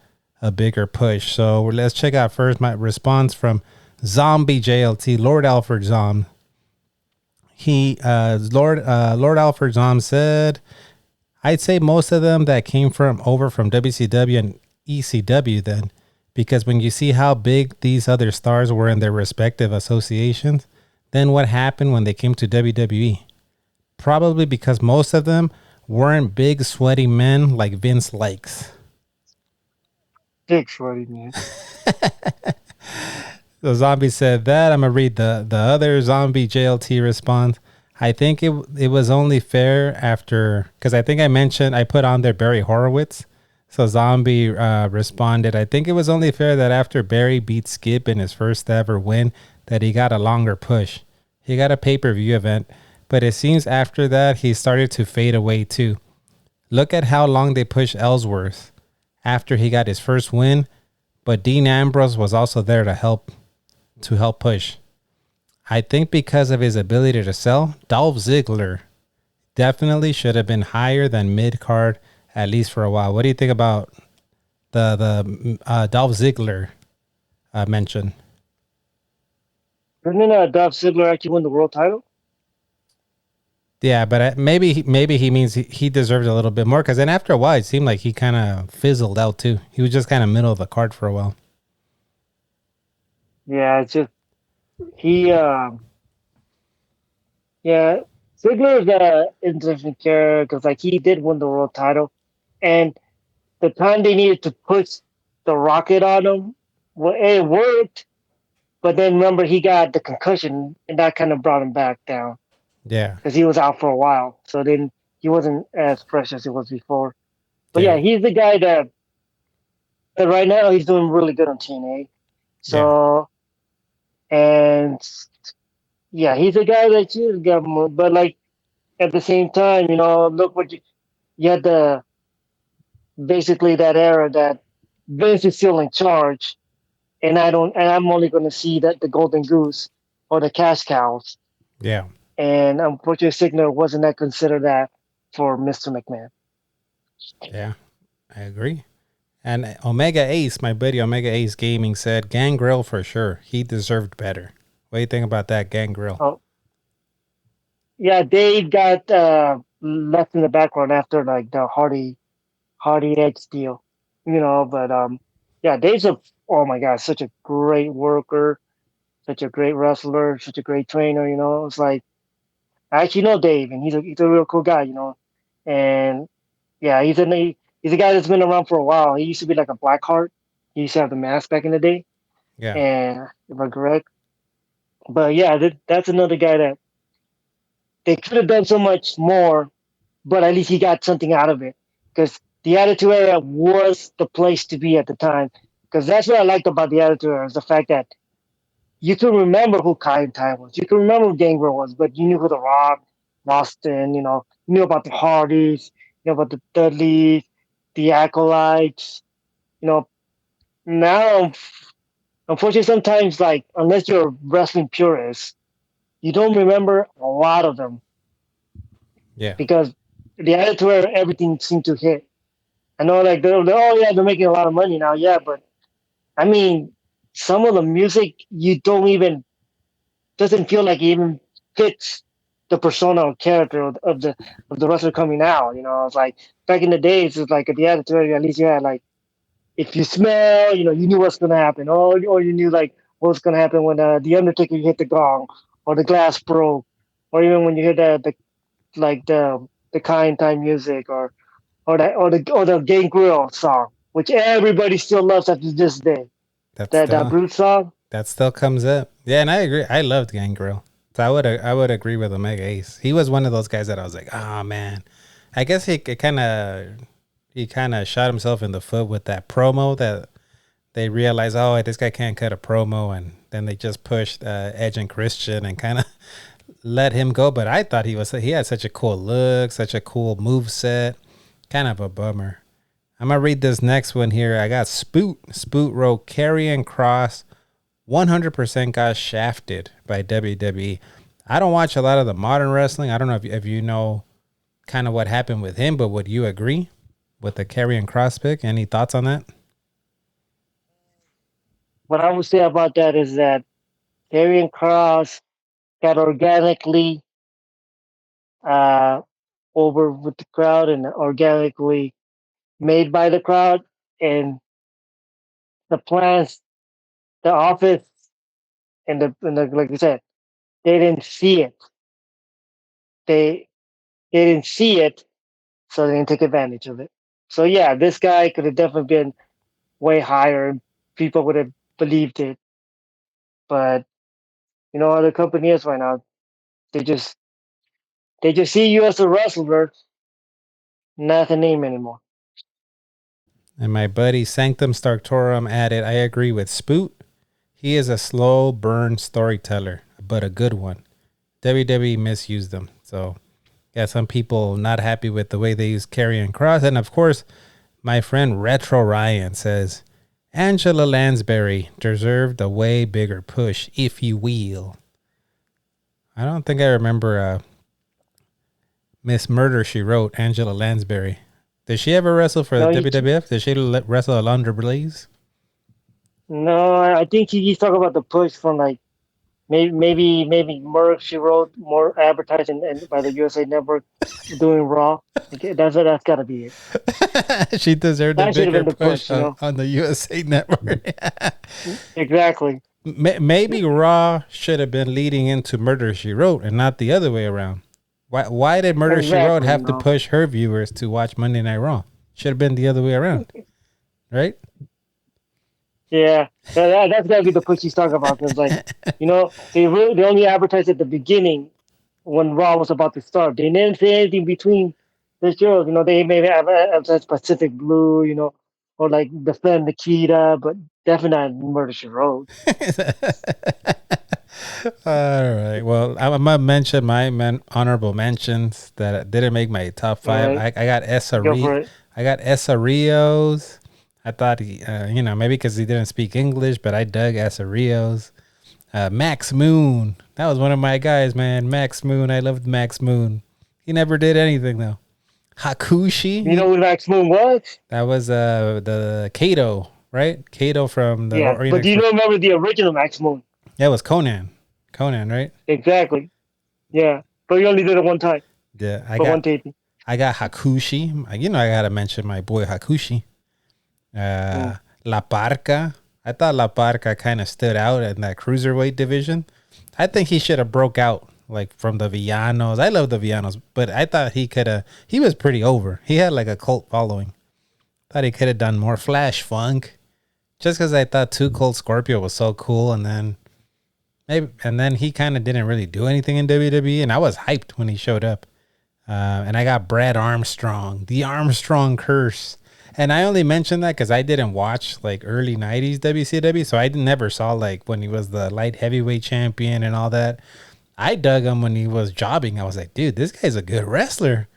bigger push? So let's check out first my response from Zombie JLT, Lord Alfred Zom. Lord Alfred Zom said, I'd say most of them that came from WCW and ECW then, because when you see how big these other stars were in their respective associations, then what happened when they came to WWE? Probably because most of them weren't big sweaty men like Vince likes. Big sweaty man. The zombie said that. I'm gonna read the other zombie JLT response. I think it was only fair after, because I think I put on there Barry Horowitz. So zombie responded, I think it was only fair that after Barry beat Skip in his first ever win, that he got a longer push. He got a pay-per-view event, but it seems after that he started to fade away too. Look at how long they pushed Ellsworth after he got his first win, but Dean Ambrose was also there to help push. I think because of his ability to sell, Dolph Ziggler definitely should have been higher than mid card, at least for a while. What do you think about the Dolph Ziggler mention? Didn't Dolph Ziggler actually win the world title? Yeah, but maybe he means he deserved a little bit more, because then after a while it seemed like he kind of fizzled out too. He was just kind of middle of the card for a while. Yeah, it's just he. Yeah, Ziggler is an interesting character because like he did win the world title, and the time they needed to push the rocket on him, well, it worked. But then remember he got the concussion, and that kind of brought him back down Yeah, because he was out for a while. So then he wasn't as fresh as he was before. But yeah, yeah, he's the guy that right now he's doing really good on TNA. yeah, So and yeah, he's a guy that you got more. But like at the same time, look what you had the basically that era that Vince is still in charge, and I'm only going to see that the Golden Goose or the cash cows, yeah, and unfortunately, Signer wasn't that considered that for Mr. McMahon. yeah. I agree. And Omega Ace, my buddy Omega Ace Gaming said Gangrel for sure. He deserved better. What do you think about that, Gangrel? Oh, yeah, Dave got left in the background after like the Hardy Edge deal, But yeah, Dave's a oh my god, such a great worker, such a great wrestler, such a great trainer. It's like I actually know Dave, and he's a real cool guy. And yeah, he's a guy that's been around for a while. He used to be like a Blackheart. He used to have the mask back in the day, Yeah, and if I'm correct. But yeah, that's another guy that they could have done so much more, but at least he got something out of it. Because the Attitude Era was the place to be at the time. Because that's what I liked about the Attitude Era is the fact that you could remember who Kai and Tai was, you could remember who Gangrel was, but you knew who The Rock, Boston, you knew about the Hardys, you know about the Dudleys, the Acolytes. You know, now unfortunately sometimes like unless you're a wrestling purist, you don't remember a lot of them yeah, because the Attitude Era everything seemed to hit. I know, like oh yeah, they're making a lot of money now, yeah, but I mean, some of the music you don't even doesn't feel like it even fits the persona or character of the wrestler coming out. It's like back in the days, it's like at the Attitude, at least you had like if you smell, you knew what's gonna happen, or you knew like what's gonna happen when the Undertaker hit the gong, or the glass broke, or even when you hear the kind time music, or the Game Grill song, which everybody still loves after this day. that's That still Brute song. that still comes up. Yeah, and I agree. I loved Gangrel. So I would agree with Omega Ace. He was one of those guys that I was like, oh man. I guess he kind of shot himself in the foot with that promo that they realized, oh, this guy can't cut a promo, and then they just pushed Edge and Christian and kind of let him go. But I thought he had such a cool look, such a cool move set. Kind of a bummer. I'm gonna read this next one here. I got Spoot. Spoot wrote Karrion Cross 100% got shafted by WWE. I don't watch a lot of the modern wrestling. I don't know if you know kind of what happened with him, but would you agree with the Karrion Cross pick? Any thoughts on that? What I would say about that is that Karrion Cross got organically uh, over with the crowd and organically made by the crowd, and the plans, the office, and the like you said, they didn't see it. They they didn't see it, so they didn't take advantage of it. So yeah, this guy could have definitely been way higher. People would have believed it, but how the company is right now. They just they just see you as a wrestler, not the name anymore. And my buddy Sanctum Startorum added, I agree with Spoot. He is a slow burn storyteller, but a good one. WWE misused them. So, yeah, some people not happy with the way they use Karrion Cross. And of course, my friend Retro Ryan says, Angela Lansbury deserved a way bigger push, if you will. I don't think I remember Miss Murder, She Wrote, Angela Lansbury. Did she ever wrestle for the No, WWF? Did she wrestle Alundra Blaze? no, I think he's talking about the push from like maybe Merck. She wrote more advertising and by the USA Network doing Raw. Okay, that's got to be it. She deserved a That should have bigger been the push push. on the USA Network. Exactly. Maybe Raw should have been leading into Murder, She Wrote and not the other way around. Why did Murder, She Wrote Exactly. have to push her viewers to watch Monday Night Raw? Should have been the other way around, right? Yeah, that's got to be the push he's talking about. Because they only advertised at the beginning when Raw was about to start. They didn't say anything between the shows. They maybe have advertised Pacific Blue, or like Defend Nikita, but definitely not Murder She Wrote. All right. Well, I'm gonna mention my honorable mentions that didn't make my top All five. right, I got go for it. I got Essa Rios. I thought he, maybe because he didn't speak English, but I dug Essa Rios. Max Moon. That was one of my guys, man. Max Moon. I loved Max Moon. He never did anything though. Hakushi. You know who Max Moon was? That was the Kato, right? Kato from the Yeah, Orient but do you Express. remember the original Max Moon? Yeah, it was Conan. Conan, right? Exactly. Yeah, but you only did it one time Yeah, for one taping. I got Hakushi. You know, I gotta mention my boy Hakushi. Mm. La Parca. I thought La Parca kind of stood out in that cruiserweight division. I think he should have broke out like from the Villanos. I love the Villanos, but I thought he could have. He was pretty over. He had like a cult following. Thought he could have done more Flash Funk. Just because I thought Too Cold Scorpio was so cool, and then he kind of didn't really do anything in WWE, and I was hyped when he showed up. And I got Brad Armstrong, the Armstrong curse. And I only mentioned that because I didn't watch like early 90s WCW. So I never saw like when he was the light heavyweight champion and all that. I dug him when he was jobbing. I was like, dude, this guy's a good wrestler.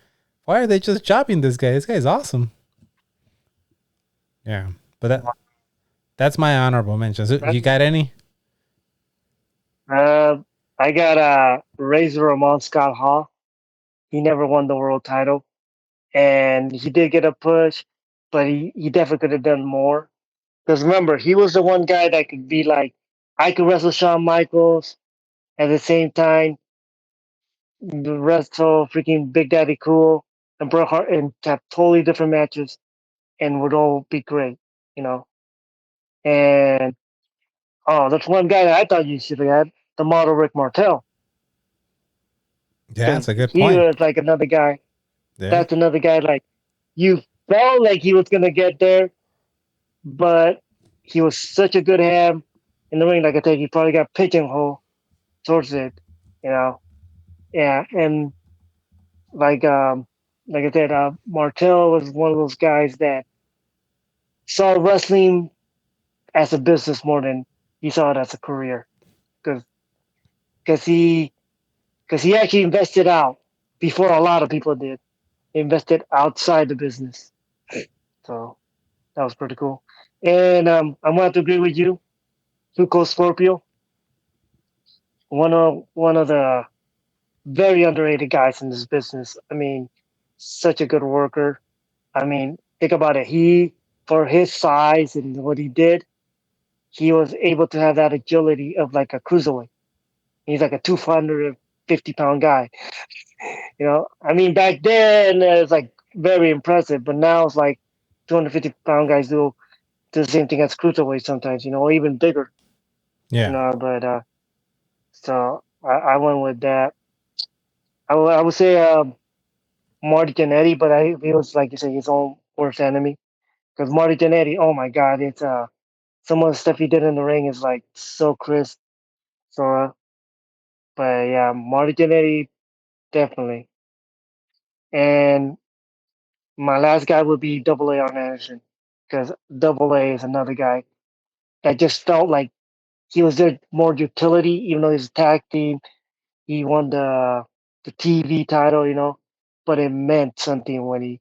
Why are they just jobbing this guy? This guy's awesome. Yeah. But that's my honorable mentions. You got any? I got Razor Ramon Scott Hall. He never won the world title, and he did get a push, but he definitely could have done more. Because remember, he was the one guy that could be like, I could wrestle Shawn Michaels at the same time, wrestle freaking Big Daddy Cool and Bret Hart, and have totally different matches, and would all be great, you know. And oh, that's one guy that I thought you should have had, the model Rick Martel, Yeah, because that's a good he point. was like another guy. Yeah. That's another guy like you felt like he was gonna get there, but he was such a good ham in the ring. Like I said, he probably got pigeonholed towards it, you know. Yeah, and like like I said, Martel was one of those guys that saw wrestling as a business more than he saw it as a career, because because he because he actually invested out before a lot of people did. He invested outside the business, so that was pretty cool. And I'm gonna have to agree with you. Tuco Scorpio, one of the very underrated guys in this business. I mean, such a good worker. I mean, think about it. He, for his size and what he did, he was able to have that agility of like a cruiserweight. He's like a 250-pound guy. You know, I mean, back then it was like very impressive, but now it's like 250-pound guys do the same thing as cruiserweight sometimes. You know, or even bigger. You Yeah. know, but so I went with that. I would say Marty Jannetty, but he was like you say his own worst enemy. Because Marty Jannetty, oh my God, it's some of the stuff he did in the ring is like so crisp. So, but yeah, Marty Jannetty definitely. And my last guy would be Double A Arn Anderson, because Double A is another guy that just felt like he was there more utility, even though he's a tag team. He won the TV title, you know, but it meant something when he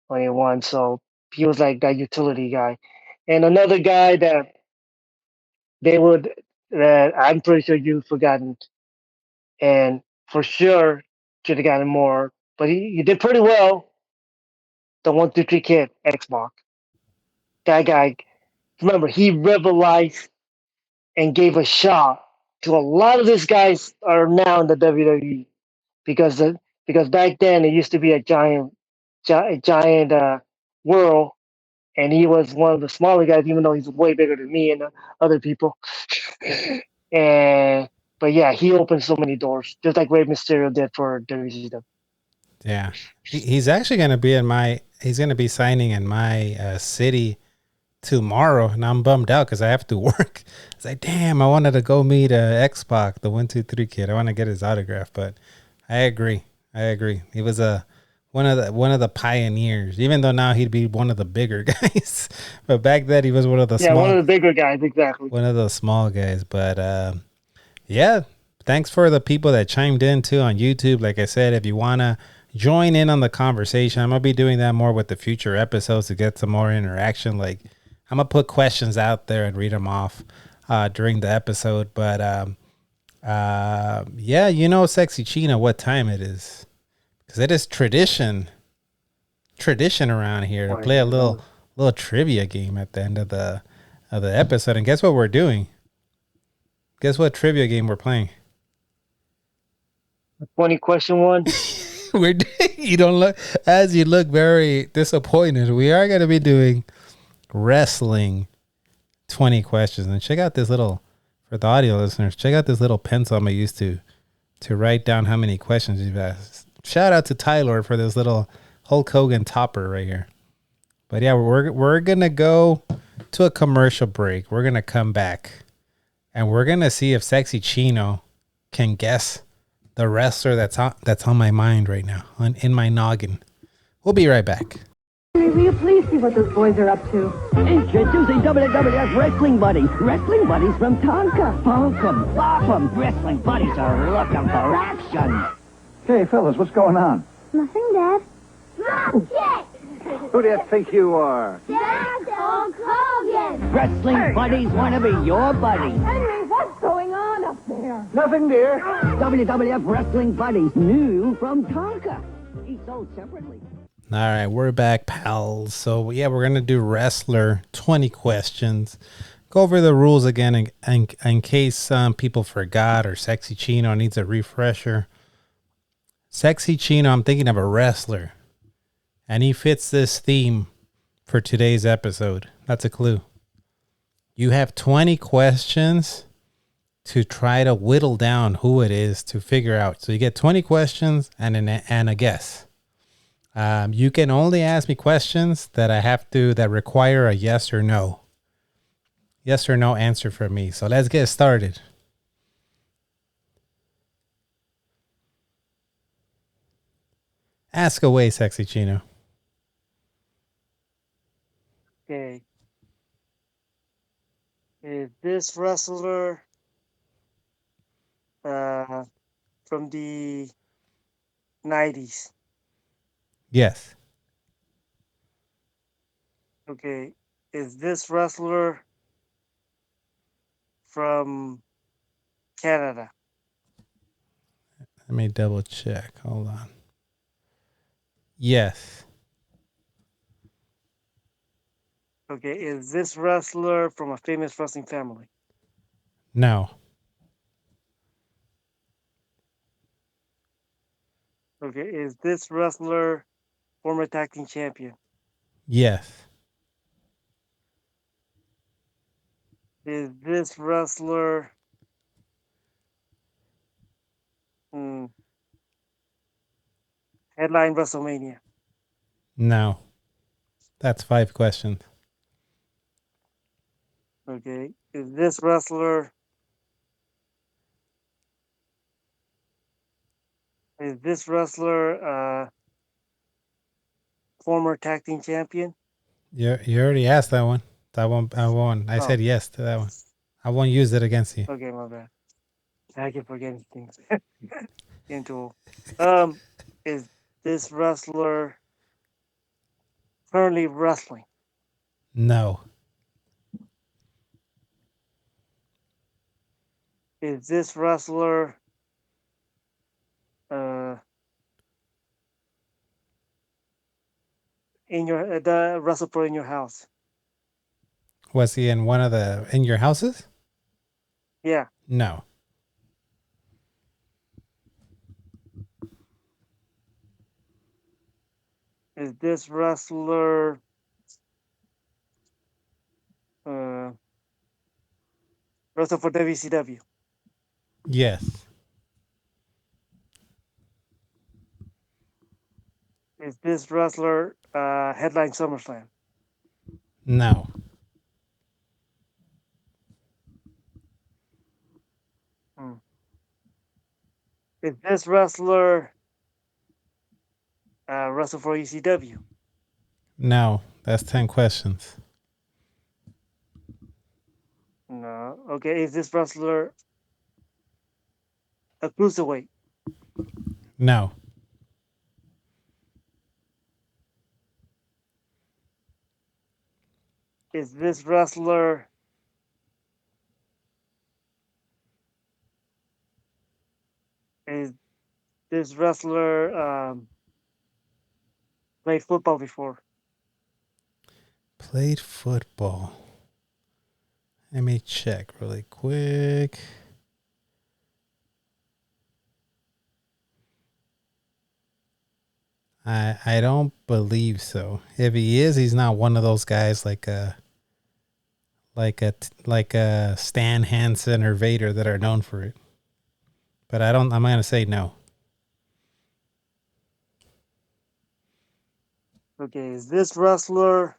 won. So he was like that utility guy. And another guy they would that I'm pretty sure you've forgotten, and for sure should have gotten more, but he did pretty well. The 1 2 3 kid, Xbox. That guy, remember, he revolutionized and gave a shot to a lot of these guys are now in the WWE, because because back then it used to be a giant world, and he was one of the smaller guys, even though he's way bigger than me and other people. And but yeah, he opened so many doors, just like Rey Mysterio did for WCW. Yeah. He's actually going to be he's going to be signing in my city tomorrow. And I'm bummed out because I have to work. It's like, damn, I wanted to go meet X-Pac, the 1 2 3 kid. I want to get his autograph, but I agree. He was one of the pioneers, even though now he'd be one of the bigger guys. But back then he was one of the Yeah, one small, of the bigger guys, exactly. one of those small guys. But yeah, thanks for the people that chimed in too on YouTube. Like I said, if you want to join in on the conversation, I'm going to be doing that more with the future episodes to get some more interaction. Like I'm going to put questions out there and read them off during the episode. But yeah, you know, Sexy Chino, what time it is. Because it is tradition tradition around here to Why play a not? little trivia game at the end of the episode. And guess what we're doing? Guess what trivia game we're playing? 20 question one. We're you don't look as you look very disappointed. We are going to be doing wrestling 20 questions. And check out this little, for the audio listeners, check out this little pencil I'm used to write down how many questions you've asked. Shout out to Tyler for this little Hulk Hogan topper right here. But yeah, we're gonna go to a commercial break. We're gonna come back, and we're gonna see if Sexy Chino can guess the wrestler that's on my mind right now, in my noggin. We'll be right back. Will you please see what those boys are up to? Introducing WWF Wrestling Buddies. Wrestling Buddies from Tonka. Funk 'em, bop 'em. Wrestling Buddies are looking for action. Hey, fellas, what's going on? Nothing, Dad. Who do you think you are? Dad, Hulk Hogan! Wrestling Buddies want to be your buddy. Henry, what's going on up there? Nothing, dear. WWF Wrestling Buddies, new from Tonka. Each sold separately. All right, we're back, pals. So yeah, we're gonna do wrestler 20 questions. Go over the rules again in case some people forgot or Sexy Chino needs a refresher. Sexy Chino, I'm thinking of a wrestler, and he fits this theme for today's episode. That's a clue. You have 20 questions to try to whittle down who it is to figure out. So you get 20 questions and a guess. You can only ask me questions that require a yes or no answer from me. So let's get started. Ask away, Sexy Chino. Okay. Is this wrestler from the 90s? Yes. Okay. Is this wrestler from Canada? Let me double check. Hold on. Yes. Okay. Is this wrestler from a famous wrestling family? No. Okay. Is this wrestler former tag team champion? Yes. Is this wrestler headline WrestleMania? No. That's 5 questions. Okay. Is this wrestler former tag team champion? You already asked that one. I won. I said yes to that one. I won't use it against you. Okay, my bad. I keep forgetting things. Is this wrestler currently wrestling? No. Is this wrestler in the wrestle pro in your house? Was he in one of in your houses? Yeah. No. Is this wrestler wrestle for WCW? Yes. Is this wrestler headline SummerSlam? No. Is this wrestler wrestle for ECW? No. That's 10 questions. No. Okay. Is this wrestler a cruiserweight? No. Is this wrestler played football before. Played football. Let me check really quick. I don't believe so. If he is, he's not one of those guys like a Stan Hansen or Vader that are known for it. But I'm gonna say no. Okay, is this wrestler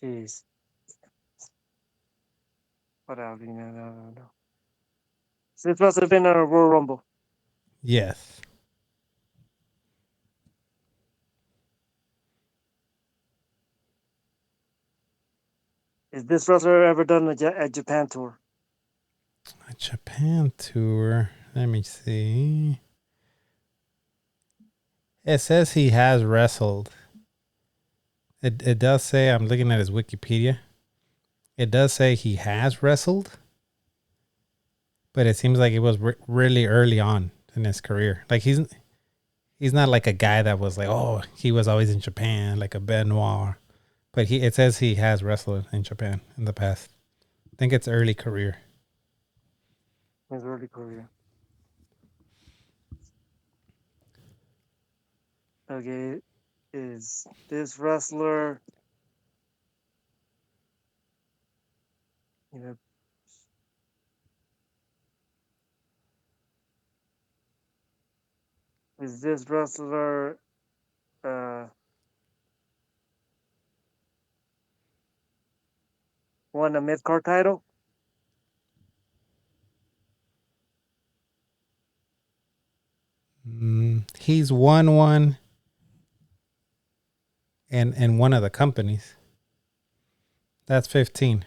jeez. What else? No. Is this wrestler been in a Royal Rumble? Yes. Is this wrestler ever done a Japan tour? A Japan tour. Let me see. It says he has wrestled. It does say, I'm looking at his Wikipedia. It does say he has wrestled, but it seems like it was really early on in his career. Like he's not like a guy that was like, oh, he was always in Japan, like a Benoit. But it says he has wrestled in Japan in the past. I think it's early career. His early career. Okay, is this wrestler is this wrestler won a mid-card title? He's won one in one of the companies. That's 15.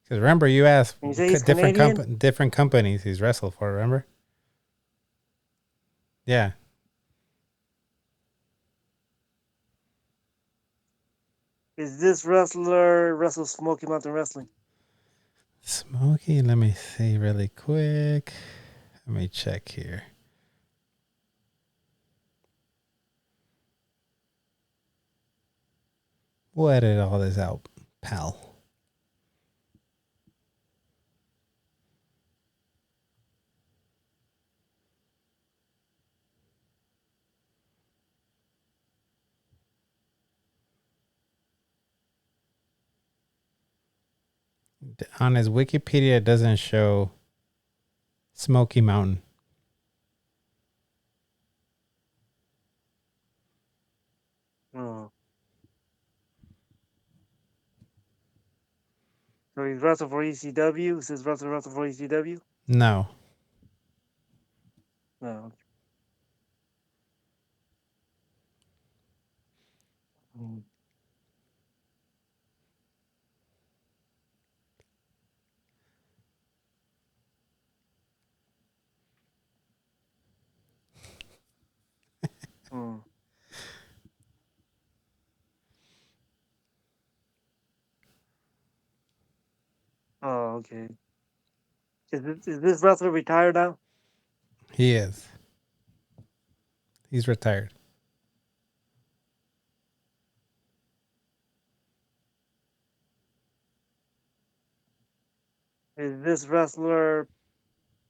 Because remember, you asked You say he's different Canadian? different companies he's wrestled for. Remember? Yeah. Is this wrestler wrestled Smoky Mountain Wrestling? Smokey, let me see really quick. Let me check here. We'll edit all this out, pal. On his Wikipedia, it doesn't show Smoky Mountain. Oh. So he's wrestled for ECW? Is this wrestler wrestled for ECW? No. No. Hmm. Hmm. Oh, okay. Is this wrestler retired now? He is. He's retired. Is this wrestler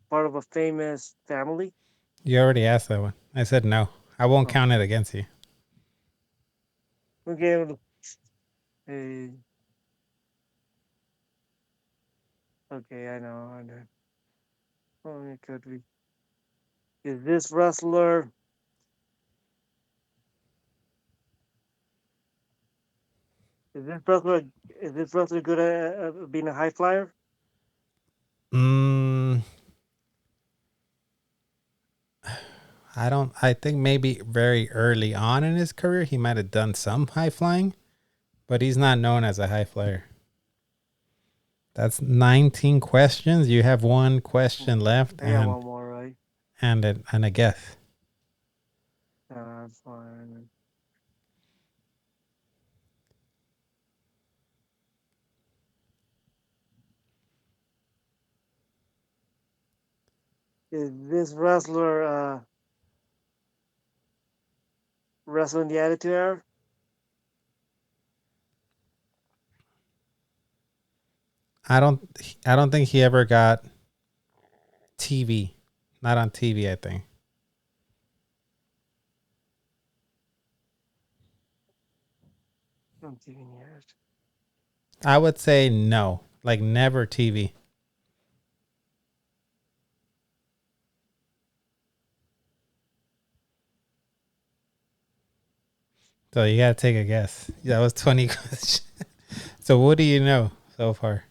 part of a famous family? You already asked that one. I said no. I won't Oh. count it against you. Okay. Okay, I know. Oh, it could be. Is this wrestler is this wrestler good at being a high flyer? Mm, I think maybe very early on in his career, he might have done some high flying, but he's not known as a high flyer. That's 19 questions. You have one question left I got one more, right? and a guess. That's fine. is this wrestler wrestling the Attitude Era? I don't think he ever got TV. Not on TV, I think. I'm giving you it. I would say no. Like never TV. So you gotta take a guess. That was 20 questions. So what do you know so far?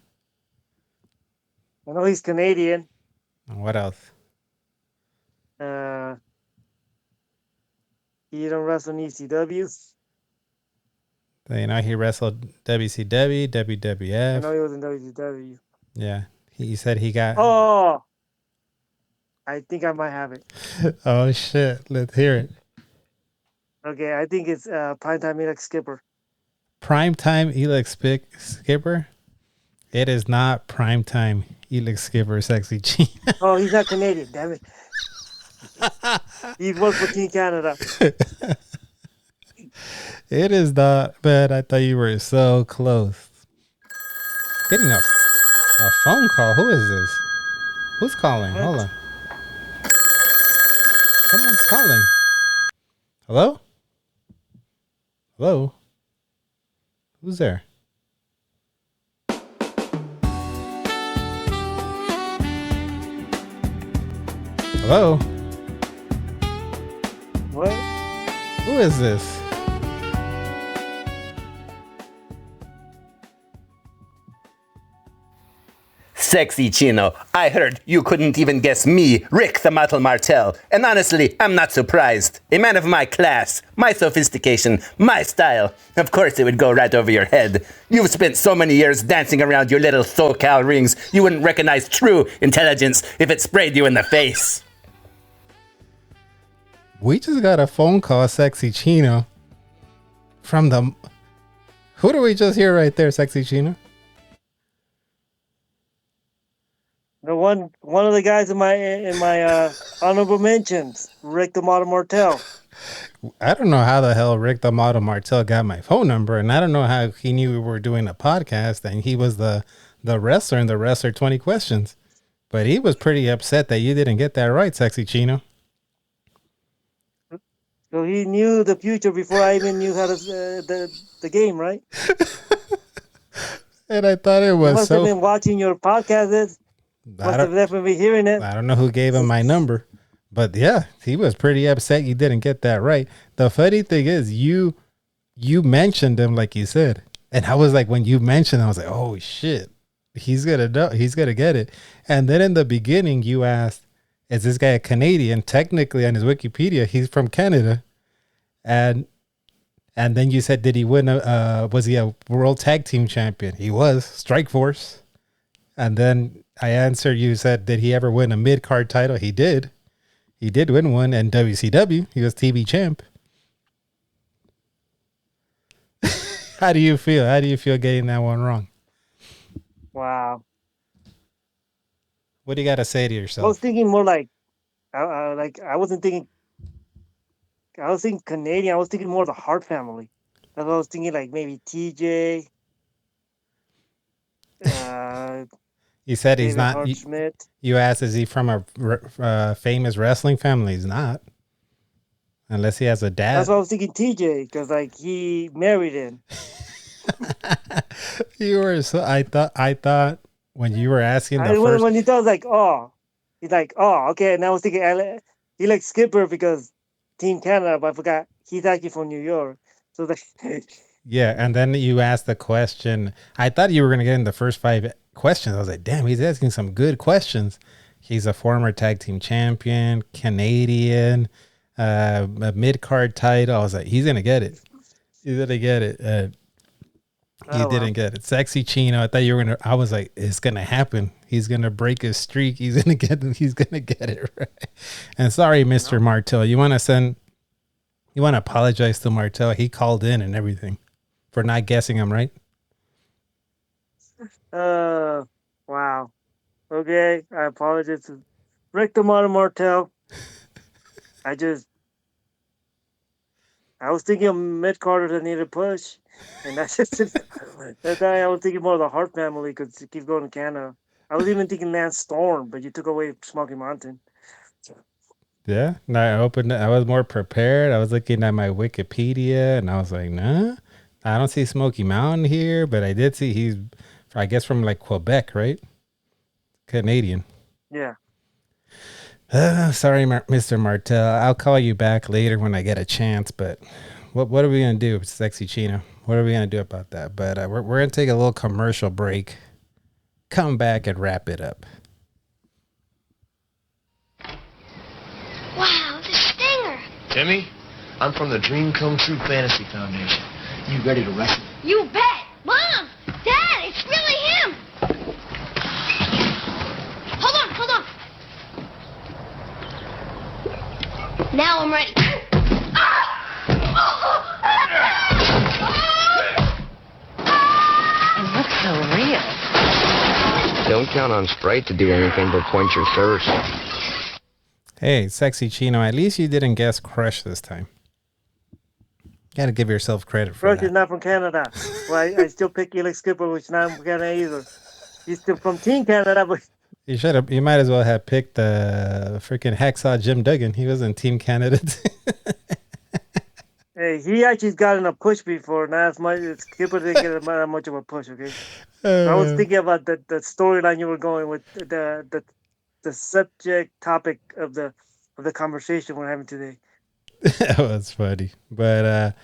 I know he's Canadian. And what else? Uh, he don't wrestle in ECW. So, you know, he wrestled WCW, I WWF. know he was in WCW. Yeah. He said he got. Oh, I think I might have it. Oh, shit. Let's hear it. Okay, I think it's Primetime Elix Skipper. Primetime Elix Skipper. It is not Primetime Elix Skipper, Sexy Chino. Oh, he's not Canadian, damn it. He worked for Team Canada. It is not, but I thought you were so close. Getting a phone call. Who is this? Who's calling? What? Hold on. Someone's calling. Hello? Hello? Who's there? Hello? What? Who is this? Sexy Chino, I heard you couldn't even guess me, Rick the Metal Martel. And honestly, I'm not surprised. A man of my class, my sophistication, my style. Of course it would go right over your head. You've spent so many years dancing around your little SoCal rings, you wouldn't recognize true intelligence if it sprayed you in the face. We just got a phone call, Sexy Chino. From the... Who do we just hear right there, Sexy Chino? The one of the guys in my honorable mentions, Rick the Model Martel. I don't know how the hell Rick the Model Martel got my phone number, and I don't know how he knew we were doing a podcast, and he was the wrestler in the Wrestler 20 Questions. But he was pretty upset that you didn't get that right, Sexy Chino. So he knew the future before I even knew how to the game, right? And I thought it He was must have been watching your podcast. Must have definitely been hearing it. I don't know who gave him my number, but yeah, he was pretty upset you didn't get that right. The funny thing is, you mentioned him like you said, and I was like, when you mentioned, I was like, oh shit, he's gonna know, he's gonna get it. And then in the beginning, you asked, is this guy a Canadian? Technically, on his Wikipedia, he's from Canada, and then you said, did he win was he a World Tag Team Champion? He was, Strike Force. And then I answered, you said, did he ever win a mid-card title? He did. He did win one in WCW. He was TV champ. How do you feel? How do you feel getting that one wrong? Wow. What do you got to say to I was yourself? thinking more like I wasn't thinking. I was thinking Canadian. I was thinking more of the Hart family. That's what I was thinking, like maybe TJ. You said he's David not. Hart Schmidt. You asked, is he from a famous wrestling family? He's not. Unless he has a dad. That's why I was thinking TJ, because like he married in. You were so. I thought when you were asking the first. When you thought, I was like, oh, he's like, oh, okay. And I was thinking, he like Skipper because Team Canada, but I forgot he's actually from New York. So like, Yeah, and then you asked the question. I thought you were going to get in the first 5 questions. I was like, damn, he's asking some good questions. He's a former tag team champion, Canadian, a mid-card title. I was like, he's going to get it. He's going to get it. He didn't get it. Sexy Chino, I thought you were going to, I was like, it's going to happen. He's going to break his streak. He's going to get it right. And sorry, Mr. Martel, you want to apologize to Martel. He called in and everything for not guessing him right. wow. Okay, I apologize to Rick the Modern Martel. I was thinking of mid Carter that needed a push, and that's just that day I was thinking more of the Hart family because it keeps going to Canada. I was even thinking Lance Storm, but you took away Smoky Mountain. Yeah. No, I was more prepared. I was looking at my Wikipedia and I was like, nah, I don't see Smoky Mountain here, but I did see he's, I guess, from like Quebec, right? Canadian. Yeah. Sorry, Mr. Martel. I'll call you back later when I get a chance. But what are we gonna do, Sexy Chino? What are we gonna do about that? But we're gonna take a little commercial break. Come back and wrap it up. Wow, the stinger. Timmy, I'm from the Dream Come True Fantasy Foundation. You ready to wrestle? You bet. Mom, Dad, it's really him. Hold on. Now I'm ready. And looks so real. Don't count on Sprite to do anything but quench your thirst. Hey, Sexy Chino, at least you didn't guess Crush this time. Gotta give yourself credit for Crush that. is not from Canada. Well, I still pick Elix Skipper, which is not from Canada either. He's still from Team Canada, but You might as well have picked the freaking Hacksaw Jim Duggan. He was in Team Canada. hey, he actually's gotten a push before. Not as much. Skipper didn't get that much of a push. Okay. I was thinking about the storyline you were going with, the subject topic of the conversation we're having today. That was funny. But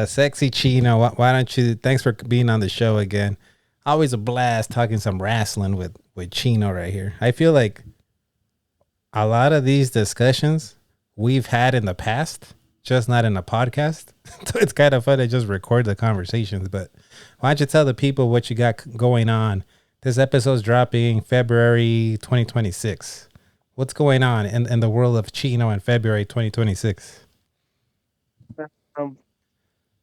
Sexy Chino, why don't you, thanks for being on the show again. Always a blast talking some wrestling with Chino right here. I feel like a lot of these discussions we've had in the past, just not in a podcast. So it's kind of fun to just record the conversations. But why don't you tell the people what you got going on? This episode's dropping February 2026. What's going on in the world of Chino in February 2026?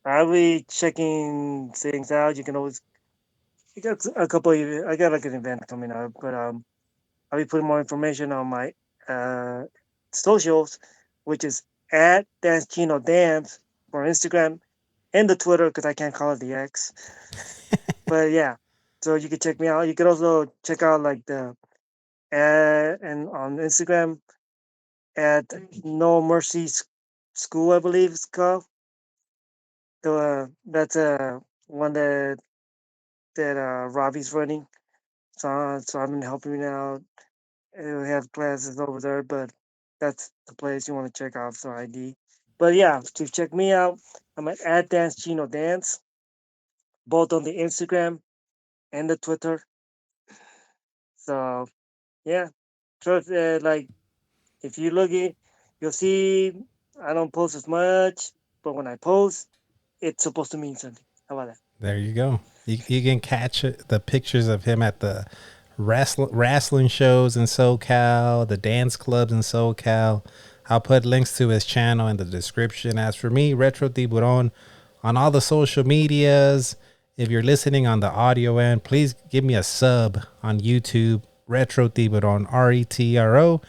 I'll be checking things out. You can always, I got a couple of, I got like an event coming up, but I'll be putting more information on my socials, which is at Dance Chino Dance for Instagram and the Twitter because I can't call it the X. But yeah, so you can check me out. You can also check out like the and on Instagram at No Mercy School, I believe it's called. So that's one that Robbie's running. So I've been helping out. We have classes over there, but that's the place you want to check out for ID. But yeah, to check me out, I'm at Dance Chino Dance, both on the Instagram and the Twitter. So yeah, trust like if you look it, you'll see I don't post as much, but when I post, it's supposed to mean something. How about that? There you go. You can catch the pictures of him at the wrestling shows in SoCal, the dance clubs in SoCal. I'll put links to his channel in the description. As for me, Retro Tiburon, on all the social medias. If you're listening on the audio end, please give me a sub on YouTube. Retro Tiburon, RETROTIBURON.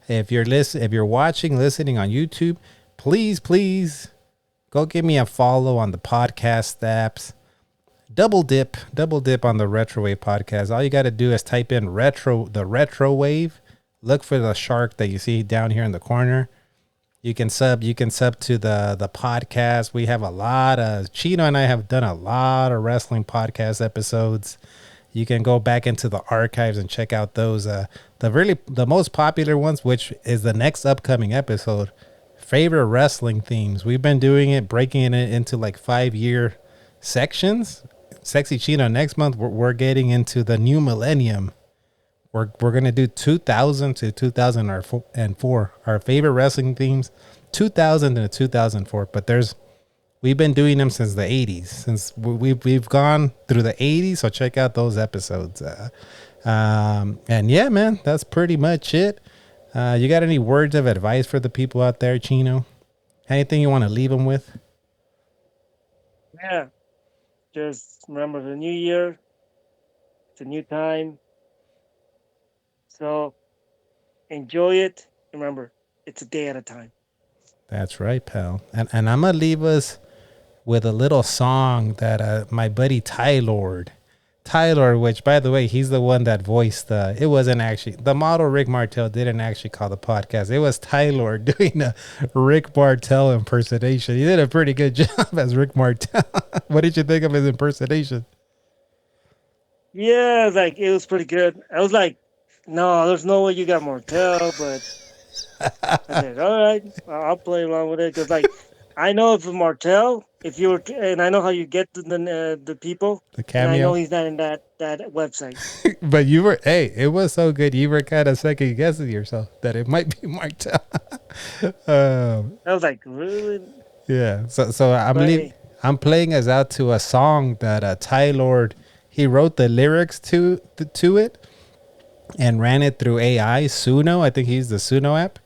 If you're watching, listening on YouTube, please go give me a follow on the podcast apps. Double dip on the Retro Wave podcast. All you got to do is type in the Retro Wave. Look for the shark that you see down here in the corner. You can sub to the podcast. We have Chino and I have done a lot of wrestling podcast episodes. You can go back into the archives and check out those the most popular ones, which is the next upcoming episode. Favorite wrestling themes. We've been doing it, breaking it into like 5-year sections. Sexy Chino, next month we're getting into the new millennium. We're gonna do 2000 to 2004. Our favorite wrestling themes, 2000 to 2004. But we've been doing them since the 80s. Since we've gone through the 80s. So check out those episodes. And yeah, man, that's pretty much it. You got any words of advice for the people out there, Chino? Anything you want to leave them with? Yeah, just remember the new year. It's a new time. So enjoy it. Remember, it's a day at a time. That's right, pal. And I'm gonna leave us with a little song that my buddy Tyler, which by the way, he's the one that voiced it wasn't actually the model. Rick Martel didn't actually call the podcast. It was Tyler doing a Rick Martel impersonation. He did a pretty good job as Rick Martel. What did you think of his impersonation? Yeah, like it was pretty good. I was like, no, there's no way you got Martel, but I said, all right, I'll play along with it because like I know if Martel, if you were, and I know how you get the people, The and I know cameo. he's not in that website. But you were, hey, it was so good. You were kind of second guessing yourself that it might be Martel. I was like, really? Yeah. So But hey, I'm playing us out to a song that Ty Lord, he wrote the lyrics to it and ran it through AI Suno. I think he's the Suno app,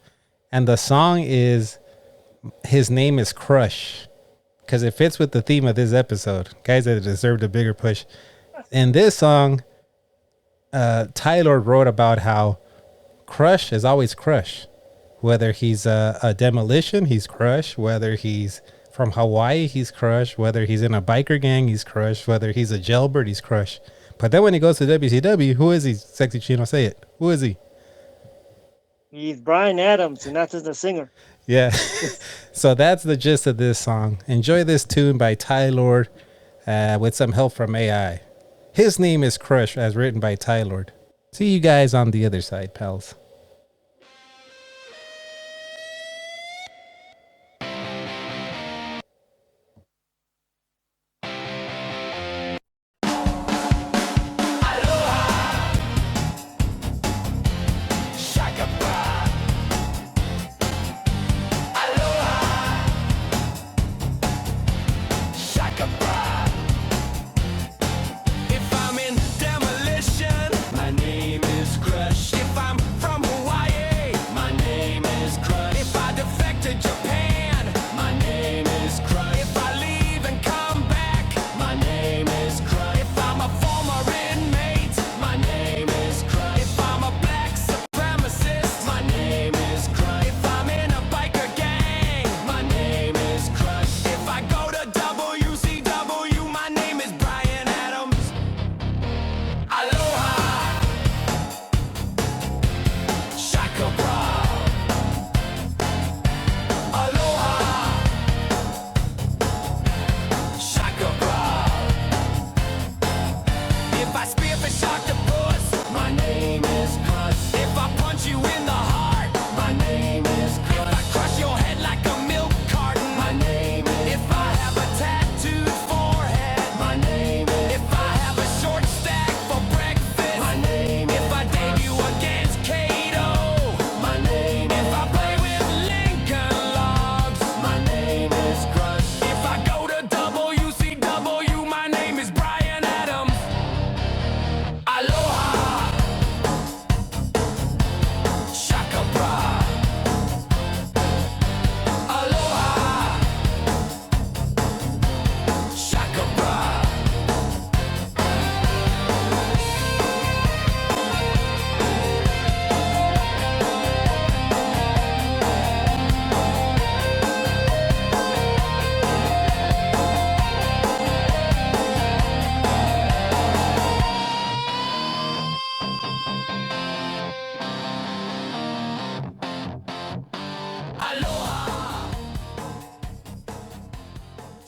and the song is his name is Crush because it fits with the theme of this episode. Guys that deserved a bigger push. In this song, Tyler wrote about how Crush is always Crush. Whether he's a demolition, he's Crush. Whether he's from Hawaii, he's Crush. Whether he's in a biker gang, he's Crush. Whether he's a jailbird, he's Crush. But then when he goes to WCW, who is he? Sexy Chino, say it. Who is he? he's Brian Adams, and that's just a singer. Yeah. So that's the gist of this song. Enjoy this tune by Ty Lord with some help from AI. His name is Crush, as written by Ty Lord. See you guys on the other side, pals.